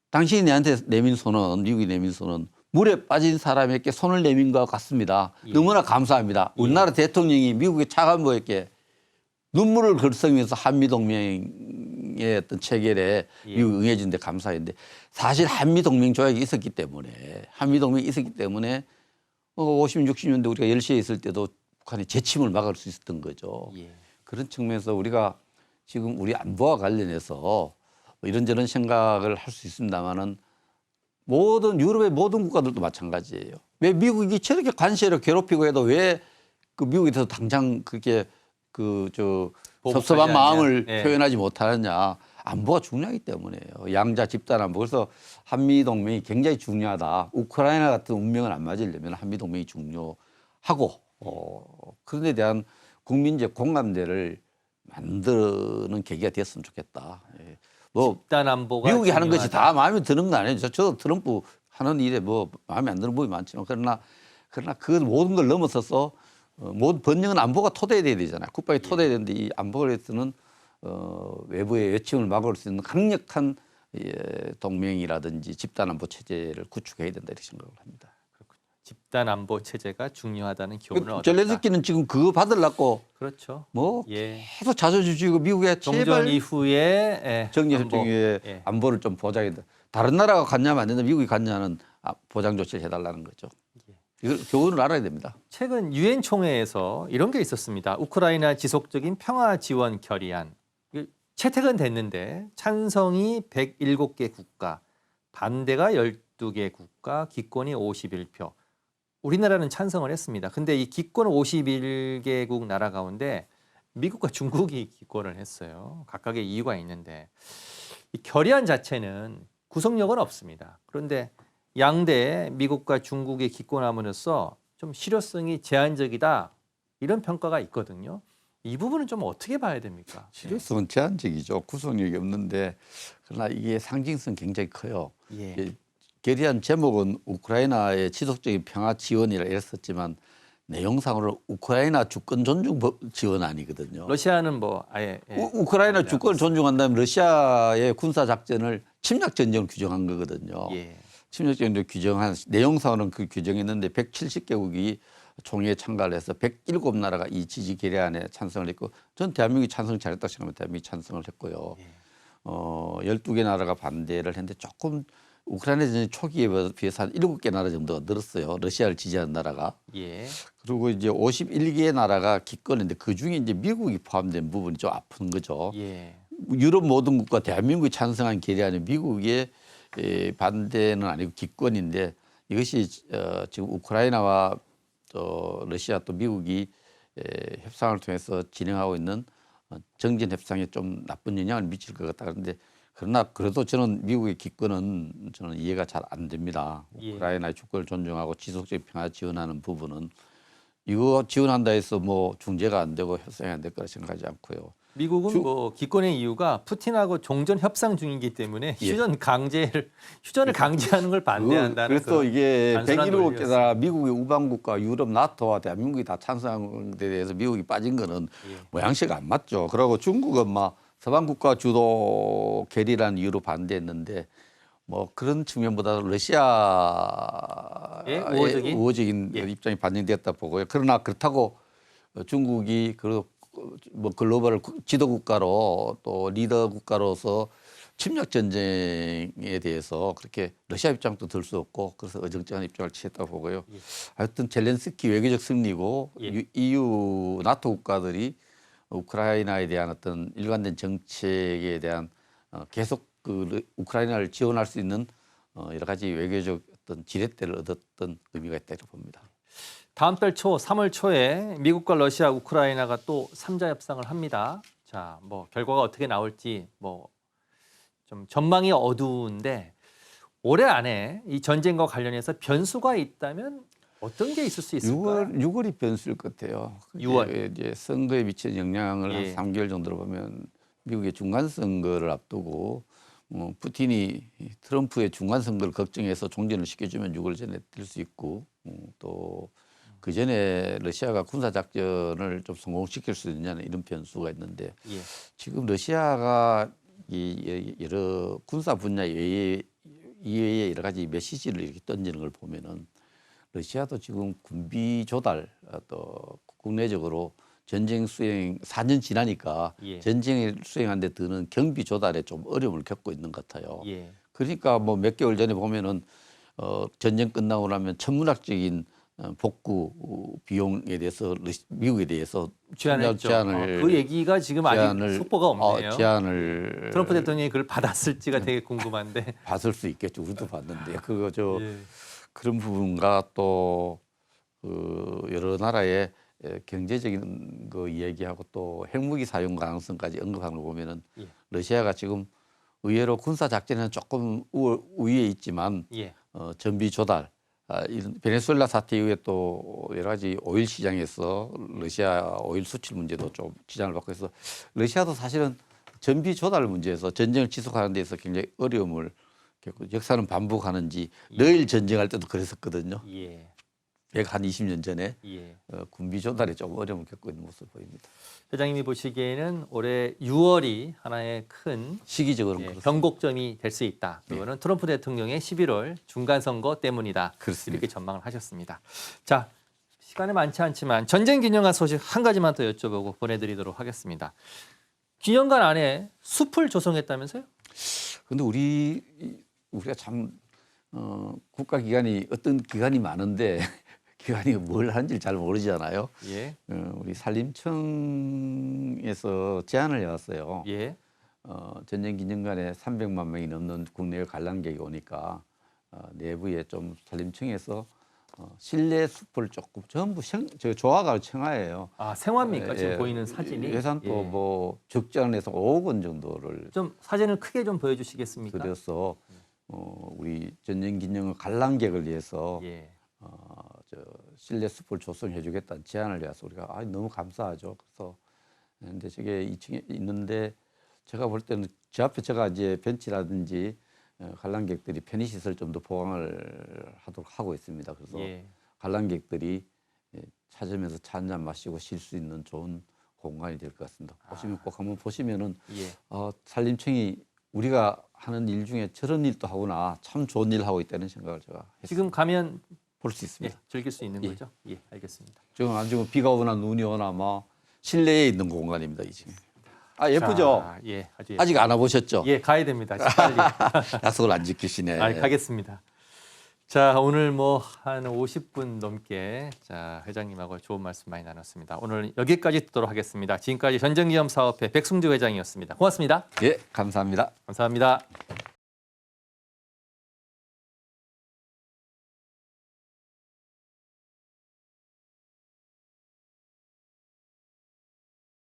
당신이 내한테 내민 손은 미국이 내민 손은 물에 빠진 사람에게 손을 내민 것 같습니다. 예. 너무나 감사합니다. 우리나라 대통령이 미국의 차관보에게 눈물을 글썽이면서 한미동맹의 어떤 체결에 미국이 응해준 데 감사했는데 사실 한미동맹 조약이 있었기 때문에 50, 60년대 우리가 열시에 있을 때도 북한의 재침을 막을 수 있었던 거죠. 예. 그런 측면에서 우리가 지금 우리 안보와 관련해서 뭐 이런저런 생각을 할 수 있습니다만은 모든 유럽의 모든 국가들도 마찬가지예요. 왜 미국이 저렇게 관세를 괴롭히고 해도 왜 그 미국에 대해서 당장 그렇게 섭섭한 마음을 표현하지 못하느냐. 안보가 중요하기 때문에요. 양자 집단 안보. 그래서 한미 동맹이 굉장히 중요하다. 우크라이나 같은 운명을 안 맞으려면 한미 동맹이 중요하고 그런 데 대한 국민적 공감대를 만드는 계기가 됐으면 좋겠다. 예. 뭐 집단 안보가 미국이 하는 것이 중요하다. 다 마음에 드는 건 아니에요. 저도 트럼프 하는 일에 뭐 마음에 안 드는 부분이 많지만 그러나 그 모든 걸 넘어서서 모든 번영은 안보가 토대돼야 되잖아요. 국방이 토대돼야 되는데 이 안보에 위해서는 외부의 외침을 막을 수 있는 강력한 동맹이라든지 집단 안보 체제를 구축해야 된다 이렇게 생각을 합니다. 집단 안보 체제가 중요하다는 교훈을 얻었다. 젤렌스키는 지금 그거 받으려고 그렇죠. 뭐 예. 계속 자존심 주고 미국에 종전 제발 이후에 정리협정 이후에 안보를 좀 보장해야 돼. 다른 나라가 갔냐면 안 된다. 미국이 갔냐는 보장 조치를 해달라는 거죠. 이걸 교훈을 알아야 됩니다. 최근 유엔 총회에서 이런 게 있었습니다. 우크라이나 지속적인 평화 지원 결의안. 채택은 됐는데 찬성이 107개 국가, 반대가 12개 국가, 기권이 51표. 우리나라는 찬성을 했습니다. 근데 이 기권 51개국 나라 가운데 미국과 중국이 기권을 했어요. 각각의 이유가 있는데 이 결의안 자체는 구속력은 없습니다. 그런데 양대 미국과 중국이 기권함으로써 좀 실효성이 제한적이다 이런 평가가 있거든요. 이 부분은 좀 어떻게 봐야 됩니까? 실효성은 제한적이죠. 구속력이 없는데 그러나 이게 상징성 굉장히 커요. 예. 결의안 제목은 우크라이나의 지속적인 평화 지원이라 했었지만 내용상으로 우크라이나 주권 존중 지원 아니거든요. 러시아는 뭐 아예 우크라이나 주권을 존중한다면 러시아의 군사 작전을 침략 전쟁을 규정한 거거든요. 예. 침략 전쟁을 규정한 내용상으로는 그 규정했는데 170개국이 총회에 참가를 해서 107나라가 이 지지 결의안에 찬성을 했고 전 대한민국이 찬성 잘했다고 생각합니다. 대한민국이 찬성을 했고요. 12개 나라가 반대를 했는데 조금 우크라이나 전쟁 초기에 비해서 한 7개 나라 정도가 늘었어요. 러시아를 지지하는 나라가. 예. 그리고 이제 51개 나라가 기권했는데 그중에 이제 미국이 포함된 부분이 좀 아픈 거죠. 예. 유럽 모든 국가 대한민국이 찬성한 결의안이 미국의 반대는 아니고 기권인데 이것이 지금 우크라이나와 또 러시아 또 미국이 협상을 통해서 진행하고 있는 정전 협상에 좀 나쁜 영향을 미칠 것 같다. 그런데 그러나 그래도 저는 미국의 기권은 저는 이해가 잘 안 됩니다. 우크라이나의 주권을 존중하고 지속적 평화 지원하는 부분은 이거 지원한다 해서 뭐 중재가 안 되고 협상이 안 될 거라 생각하지 않고요. 미국은 뭐 기권의 이유가 푸틴하고 종전 협상 중이기 때문에 휴전을 강제하는 걸 반대한다는. 그래서 이게 단순한 107개 나라 미국의 우방국가, 유럽, 나토와 대한민국이 다 찬성한 데 대해서 미국이 빠진 거는 모양새가 안 맞죠. 그리고 중국은 막 서방 국가 주도 결의라는 이유로 반대했는데 뭐 그런 측면보다 러시아의 우호적인 입장이 반영됐다 보고요. 그러나 그렇다고 중국이 뭐 글로벌 지도 국가로 또 리더 국가로서 침략 전쟁에 대해서 그렇게 러시아 입장도 들 수 없고 그래서 어정쩡한 입장을 취했다고 보고요. 하여튼 젤렌스키 외교적 승리고 EU 나토 국가들이 우크라이나에 대한 어떤 일관된 정책에 대한 계속 그 우크라이나를 지원할 수 있는 여러 가지 외교적 어떤 지렛대를 얻었던 의미가 있다고 봅니다. 다음 달 초 3월 초에 미국과 러시아, 우크라이나가 또 3자 협상을 합니다. 자, 뭐 결과가 어떻게 나올지 뭐 좀 전망이 어두운데 올해 안에 이 전쟁과 관련해서 변수가 있다면 어떤 게 있을 수 있을까요? 6월이 변수일 것 같아요. 6월. 이제 선거에 미치는 영향을 한 3개월 정도로 보면 미국의 중간 선거를 앞두고 푸틴이 트럼프의 중간 선거를 걱정해서 종전을 시켜주면 6월 전에 될 수 있고 또 그 전에 러시아가 군사 작전을 좀 성공시킬 수 있냐는 이런 변수가 있는데 지금 러시아가 이 여러 군사 분야 이외에 여러 가지 메시지를 이렇게 던지는 걸 보면은 러시아도 지금 군비 조달 또 국내적으로 전쟁 수행 4년 지나니까 전쟁을 수행하는 데 드는 경비 조달에 좀 어려움을 겪고 있는 것 같아요. 그러니까 뭐 몇 개월 전에 보면은 전쟁 끝나고 나면 천문학적인 복구 비용에 대해서 미국에 대해서 제안했죠. 그 얘기가 지금 아직 속보가 없네요. 제안을 트럼프 대통령이 그걸 받았을지가 되게 궁금한데. 받을 수 있겠죠. 우리도 봤는데 그거 예. 그런 부분과 또 여러 나라의 경제적인 거 이야기하고 또 핵무기 사용 가능성까지 언급하는 거 보면은 예. 러시아가 지금 의외로 군사 작전에는 조금 우위에 있지만 예. 전비 조달, 이런 베네수엘라 사태 이후에 또 여러 가지 오일 시장에서 러시아 오일 수출 문제도 좀 지장을 받고 해서 러시아도 사실은 전비 조달 문제에서 전쟁을 지속하는 데서 굉장히 어려움을 겪고 역사는 반복하는지 늘 전쟁할 때도 그랬었거든요. 예. 120년 전에 예. 군비 조달에 좀 어려움을 겪고 있는 모습을 보입니다. 회장님이 보시기에는 올해 6월이 하나의 큰 시기적으로 변곡점이 될 수 있다. 그거는 트럼프 대통령의 11월 중간 선거 때문이다. 그렇습니다. 이렇게 전망을 하셨습니다. 자, 시간이 많지 않지만 전쟁 기념관 소식 한 가지만 더 여쭤보고 보내드리도록 하겠습니다. 기념관 안에 숲을 조성했다면서요? 그런데 우리가 참 국가기관이 어떤 기관이 많은데 기관이 뭘 하는지 잘 모르잖아요. 예. 우리 산림청에서 제안을 해왔어요. 예. 전쟁기념관에 300만 명이 넘는 국내 관람객이 오니까 내부에 좀 산림청에서 실내 숲을 조금 전부 조화가 청하예요. 아, 생화입니까? 지금 보이는 사진이? 예산도 뭐 적지 않아서 5억 원 정도를 좀 사진을 크게 좀 보여주시겠습니까? 들여서 우리 전쟁기념관 관람객을 위해서 예. 실내 숲을 조성해주겠다는 제안을 해서 우리가 너무 감사하죠. 그래서 근데 저게 2층에 있는데 제가 볼 때는 제 앞에 제가 이제 벤치라든지 관람객들이 편의시설 좀 더 보강을 하도록 하고 있습니다. 그래서 예. 관람객들이 찾으면서 차 한잔 마시고 쉴 수 있는 좋은 공간이 될 것 같습니다. 보시면 꼭 한번 보시면은 산림청이 우리가 하는 일 중에 저런 일도 하구나, 참 좋은 일 하고 있다는 생각을 제가 했습니다. 지금 가면 볼 수 있습니다. 즐길 수 있는 거죠? 예, 알겠습니다. 지금 아주 비가 오거나 눈이 오나 뭐 실내에 있는 공간입니다, 이 지금. 예쁘죠? 자, 예, 아주 아직 안 와보셨죠? 예, 가야 됩니다. 빨리. 약속을 안 지키시네. 가겠습니다. 자, 오늘 뭐 한 50분 넘게 자, 회장님하고 좋은 말씀 많이 나눴습니다. 오늘 여기까지 듣도록 하겠습니다. 지금까지 전쟁기념사업회 백승주 회장이었습니다. 고맙습니다. 예, 감사합니다. 감사합니다.